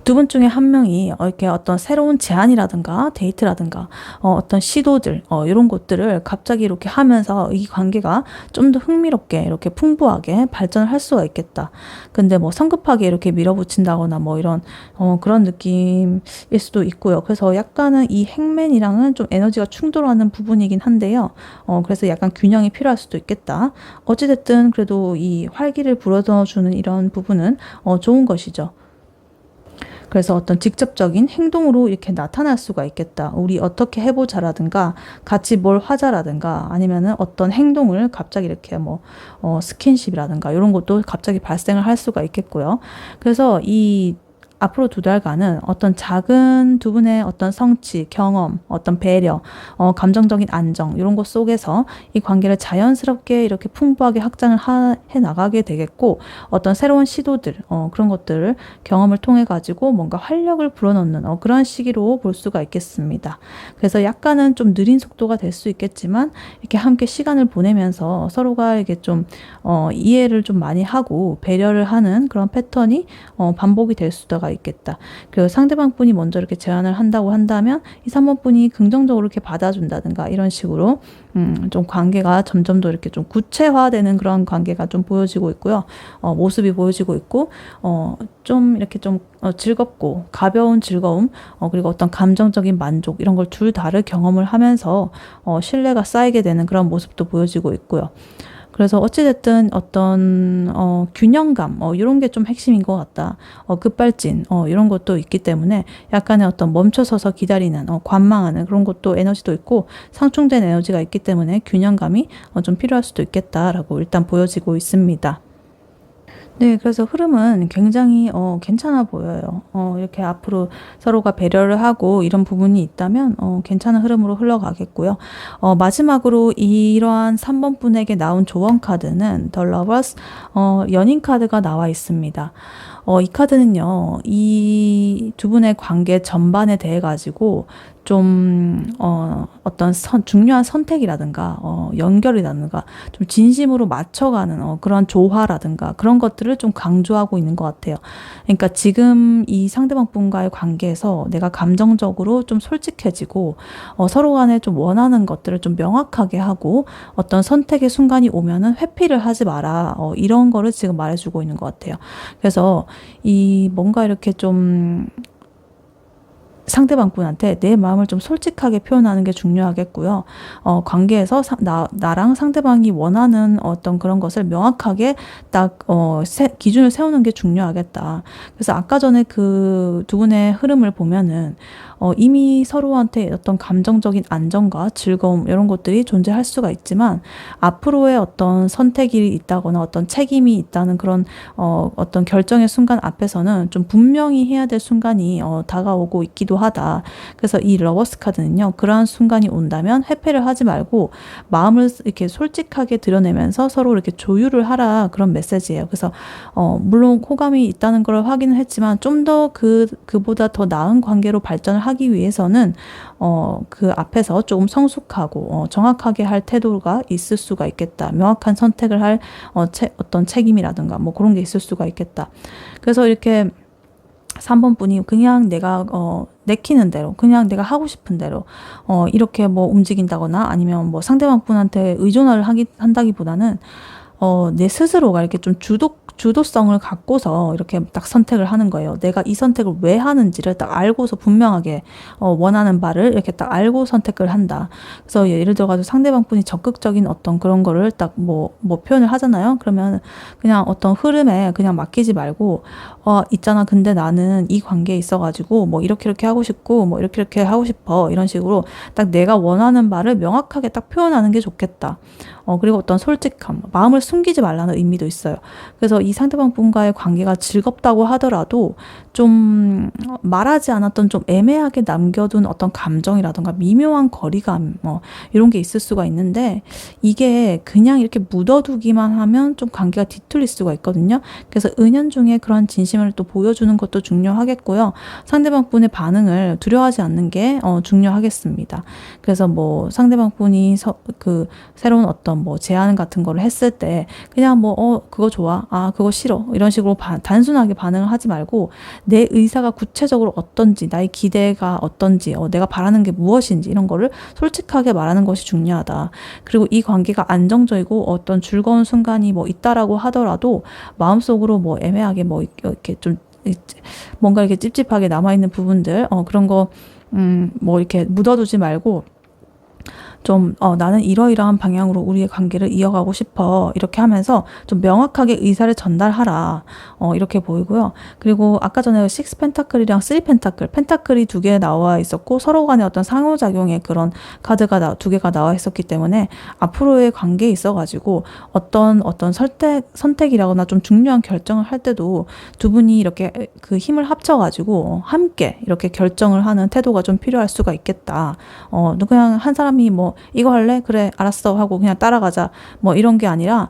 두 분 중에 한 명이 이렇게 어떤 새로운 제안이라든가 데이트라든가 어떤 시도들 이런 것들을 갑자기 이렇게 하면서 이 관계가 좀 더 흥미롭게 이렇게 풍부하게 발전을 할 수가 있겠다. 근데 뭐 성급하게 이렇게 밀어붙인다거나 뭐 이런 그런 느낌일 수도 있고요. 그래서 약간은 이 행맨이랑은 좀 에너지가 충돌하는 부분이긴 한데요. 그래서 약간 균형이 필요할 수도 있겠다. 어찌됐든 그래도 이 활기를 불어넣어주는 이런 부분은 좋은 것이죠. 그래서 어떤 직접적인 행동으로 이렇게 나타날 수가 있겠다. 우리 어떻게 해보자라든가 같이 뭘 하자라든가 아니면은 어떤 행동을 갑자기 이렇게 뭐 스킨십이라든가 이런 것도 갑자기 발생을 할 수가 있겠고요. 그래서 이 앞으로 2달간은 어떤 작은 두 분의 어떤 성취, 경험, 어떤 배려, 감정적인 안정 이런 것 속에서 이 관계를 자연스럽게 이렇게 풍부하게 확장을 해 나가게 되겠고 어떤 새로운 시도들, 그런 것들을 경험을 통해 가지고 뭔가 활력을 불어넣는 그런 시기로 볼 수가 있겠습니다. 그래서 약간은 좀 느린 속도가 될 수 있겠지만 이렇게 함께 시간을 보내면서 서로가 이게 좀 이해를 좀 많이 하고 배려를 하는 그런 패턴이 반복이 될 수가 있겠다. 그리고 상대방 분이 먼저 이렇게 제안을 한다고 한다면 이 3번 분이 긍정적으로 이렇게 받아준다든가 이런 식으로 좀 관계가 점점 더 이렇게 좀 구체화되는 그런 관계가 좀 보여지고 있고요. 모습이 보여지고 있고 좀 이렇게 좀 즐겁고 가벼운 즐거움 그리고 어떤 감정적인 만족 이런 걸 둘 다를 경험을 하면서 신뢰가 쌓이게 되는 그런 모습도 보여지고 있고요. 그래서 어찌됐든 어떤 균형감 이런 게 좀 핵심인 것 같다. 급발진 이런 것도 있기 때문에 약간의 어떤 멈춰서서 기다리는 관망하는 그런 것도 에너지도 있고 상충된 에너지가 있기 때문에 균형감이 좀 필요할 수도 있겠다라고 일단 보여지고 있습니다. 네, 그래서 흐름은 굉장히 괜찮아 보여요. 이렇게 앞으로 서로가 배려를 하고 이런 부분이 있다면 괜찮은 흐름으로 흘러가겠고요. 마지막으로 이러한 3번 분에게 나온 조언 카드는 The Lovers 연인 카드가 나와 있습니다. 이 카드는요, 이 두 분의 관계 전반에 대해 가지고 어떤 중요한 선택이라든가 연결이라든가 좀 진심으로 맞춰가는 그런 조화라든가 그런 것들을 좀 강조하고 있는 것 같아요. 그러니까 지금 이 상대방 분과의 관계에서 내가 감정적으로 좀 솔직해지고 서로 간에 좀 원하는 것들을 좀 명확하게 하고 어떤 선택의 순간이 오면은 회피를 하지 마라. 이런 거를 지금 말해주고 있는 것 같아요. 그래서 이 뭔가 이렇게 좀 상대방 분한테 내 마음을 좀 솔직하게 표현하는 게 중요하겠고요. 관계에서 나랑 상대방이 원하는 어떤 그런 것을 명확하게 딱 기준을 세우는 게 중요하겠다. 그래서 아까 전에 그 두 분의 흐름을 보면은 이미 서로한테 어떤 감정적인 안정과 즐거움 이런 것들이 존재할 수가 있지만 앞으로의 어떤 선택이 있다거나 어떤 책임이 있다는 그런 어떤 결정의 순간 앞에서는 좀 분명히 해야 될 순간이 다가오고 있기도 하다. 그래서 이 러버스 카드는요, 그러한 순간이 온다면 회피를 하지 말고 마음을 이렇게 솔직하게 드러내면서 서로 이렇게 조율을 하라, 그런 메시지예요. 그래서 물론 호감이 있다는 걸 확인을 했지만 좀 더 그보다 더 나은 관계로 발전을 하기 위해서는 그 앞에서 조금 성숙하고 정확하게 할 태도가 있을 수가 있겠다. 명확한 선택을 할 어떤 책임이라든가 뭐 그런 게 있을 수가 있겠다. 그래서 이렇게 3번 분이 그냥 내가 내키는 대로, 그냥 내가 하고 싶은 대로 이렇게 뭐 움직인다거나 아니면 뭐 상대방 분한테 의존을 한다기보다는 내 스스로가 이렇게 좀 주도성을 갖고서 이렇게 딱 선택을 하는 거예요. 내가 이 선택을 왜 하는지를 딱 알고서 분명하게 원하는 바를 이렇게 딱 알고 선택을 한다. 그래서 예를 들어가지고 상대방 분이 적극적인 어떤 그런 거를 딱 뭐 표현을 하잖아요. 그러면 그냥 어떤 흐름에 그냥 맡기지 말고 있잖아. 근데 나는 이 관계에 있어가지고 뭐 이렇게 하고 싶고 뭐 이렇게 하고 싶어. 이런 식으로 딱 내가 원하는 바를 명확하게 딱 표현하는 게 좋겠다. 그리고 어떤 솔직함, 마음을 숨기지 말라는 의미도 있어요. 그래서 이 상대방 분과의 관계가 즐겁다고 하더라도 좀 말하지 않았던 좀 애매하게 남겨둔 어떤 감정이라던가 미묘한 거리감 이런 게 있을 수가 있는데 이게 그냥 이렇게 묻어두기만 하면 좀 관계가 뒤틀릴 수가 있거든요. 그래서 은연중에 그런 진심을 또 보여주는 것도 중요하겠고요. 상대방 분의 반응을 두려워하지 않는 게 중요하겠습니다. 그래서 뭐 상대방 분이 새로운 어떤 뭐 제안 같은 거를 했을 때 그냥 뭐 그거 좋아, 그거 싫어, 이런 식으로 단순하게 반응을 하지 말고 내 의사가 구체적으로 어떤지, 나의 기대가 어떤지, 내가 바라는 게 무엇인지 이런 거를 솔직하게 말하는 것이 중요하다. 그리고 이 관계가 안정적이고 어떤 즐거운 순간이 뭐 있다라고 하더라도 마음속으로 뭐 애매하게 뭐 이렇게 좀 뭔가 이렇게 찝찝하게 남아있는 부분들 그런 거 뭐 이렇게 묻어두지 말고 좀 나는 이러이러한 방향으로 우리의 관계를 이어가고 싶어, 이렇게 하면서 좀 명확하게 의사를 전달하라, 이렇게 보이고요. 그리고 아까 전에 6 펜타클이랑 3 펜타클이 2개 나와 있었고 서로 간에 어떤 상호작용의 그런 카드가 2개가 나와 있었기 때문에 앞으로의 관계에 있어가지고 어떤 선택이라거나 좀 중요한 결정을 할 때도 두 분이 이렇게 그 힘을 합쳐가지고 함께 이렇게 결정을 하는 태도가 좀 필요할 수가 있겠다. 그냥 한 사람이 뭐 이거 할래? 그래, 알았어 하고 그냥 따라가자 뭐 이런 게 아니라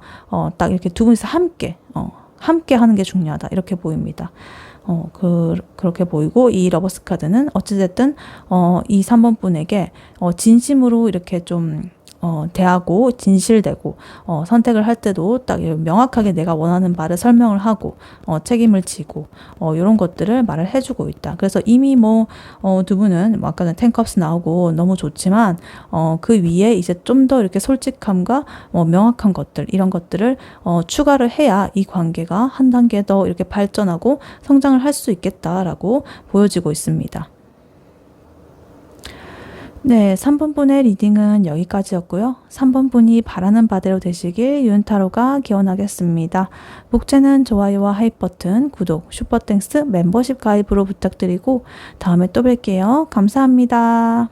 딱 이렇게 두 분이서 함께 하는 게 중요하다, 이렇게 보입니다. 그렇게 보이고 이 러버스 카드는 어찌됐든 이 3번 분에게 진심으로 이렇게 좀 대하고 진실되고 선택을 할 때도 딱 명확하게 내가 원하는 바를 설명을 하고 책임을 지고 이런 것들을 말을 해주고 있다. 그래서 이미 뭐 두 분은 뭐 아까 전에 10컵스 나오고 너무 좋지만 그 위에 이제 좀 더 이렇게 솔직함과 명확한 것들, 이런 것들을 추가를 해야 이 관계가 한 단계 더 이렇게 발전하고 성장을 할 수 있겠다라고 보여지고 있습니다. 네, 3번 분의 리딩은 여기까지였고요. 3번 분이 바라는 바대로 되시길 윤타로가 기원하겠습니다. 목재는 좋아요와 하이 버튼, 구독, 슈퍼땡스, 멤버십 가입으로 부탁드리고 다음에 또 뵐게요. 감사합니다.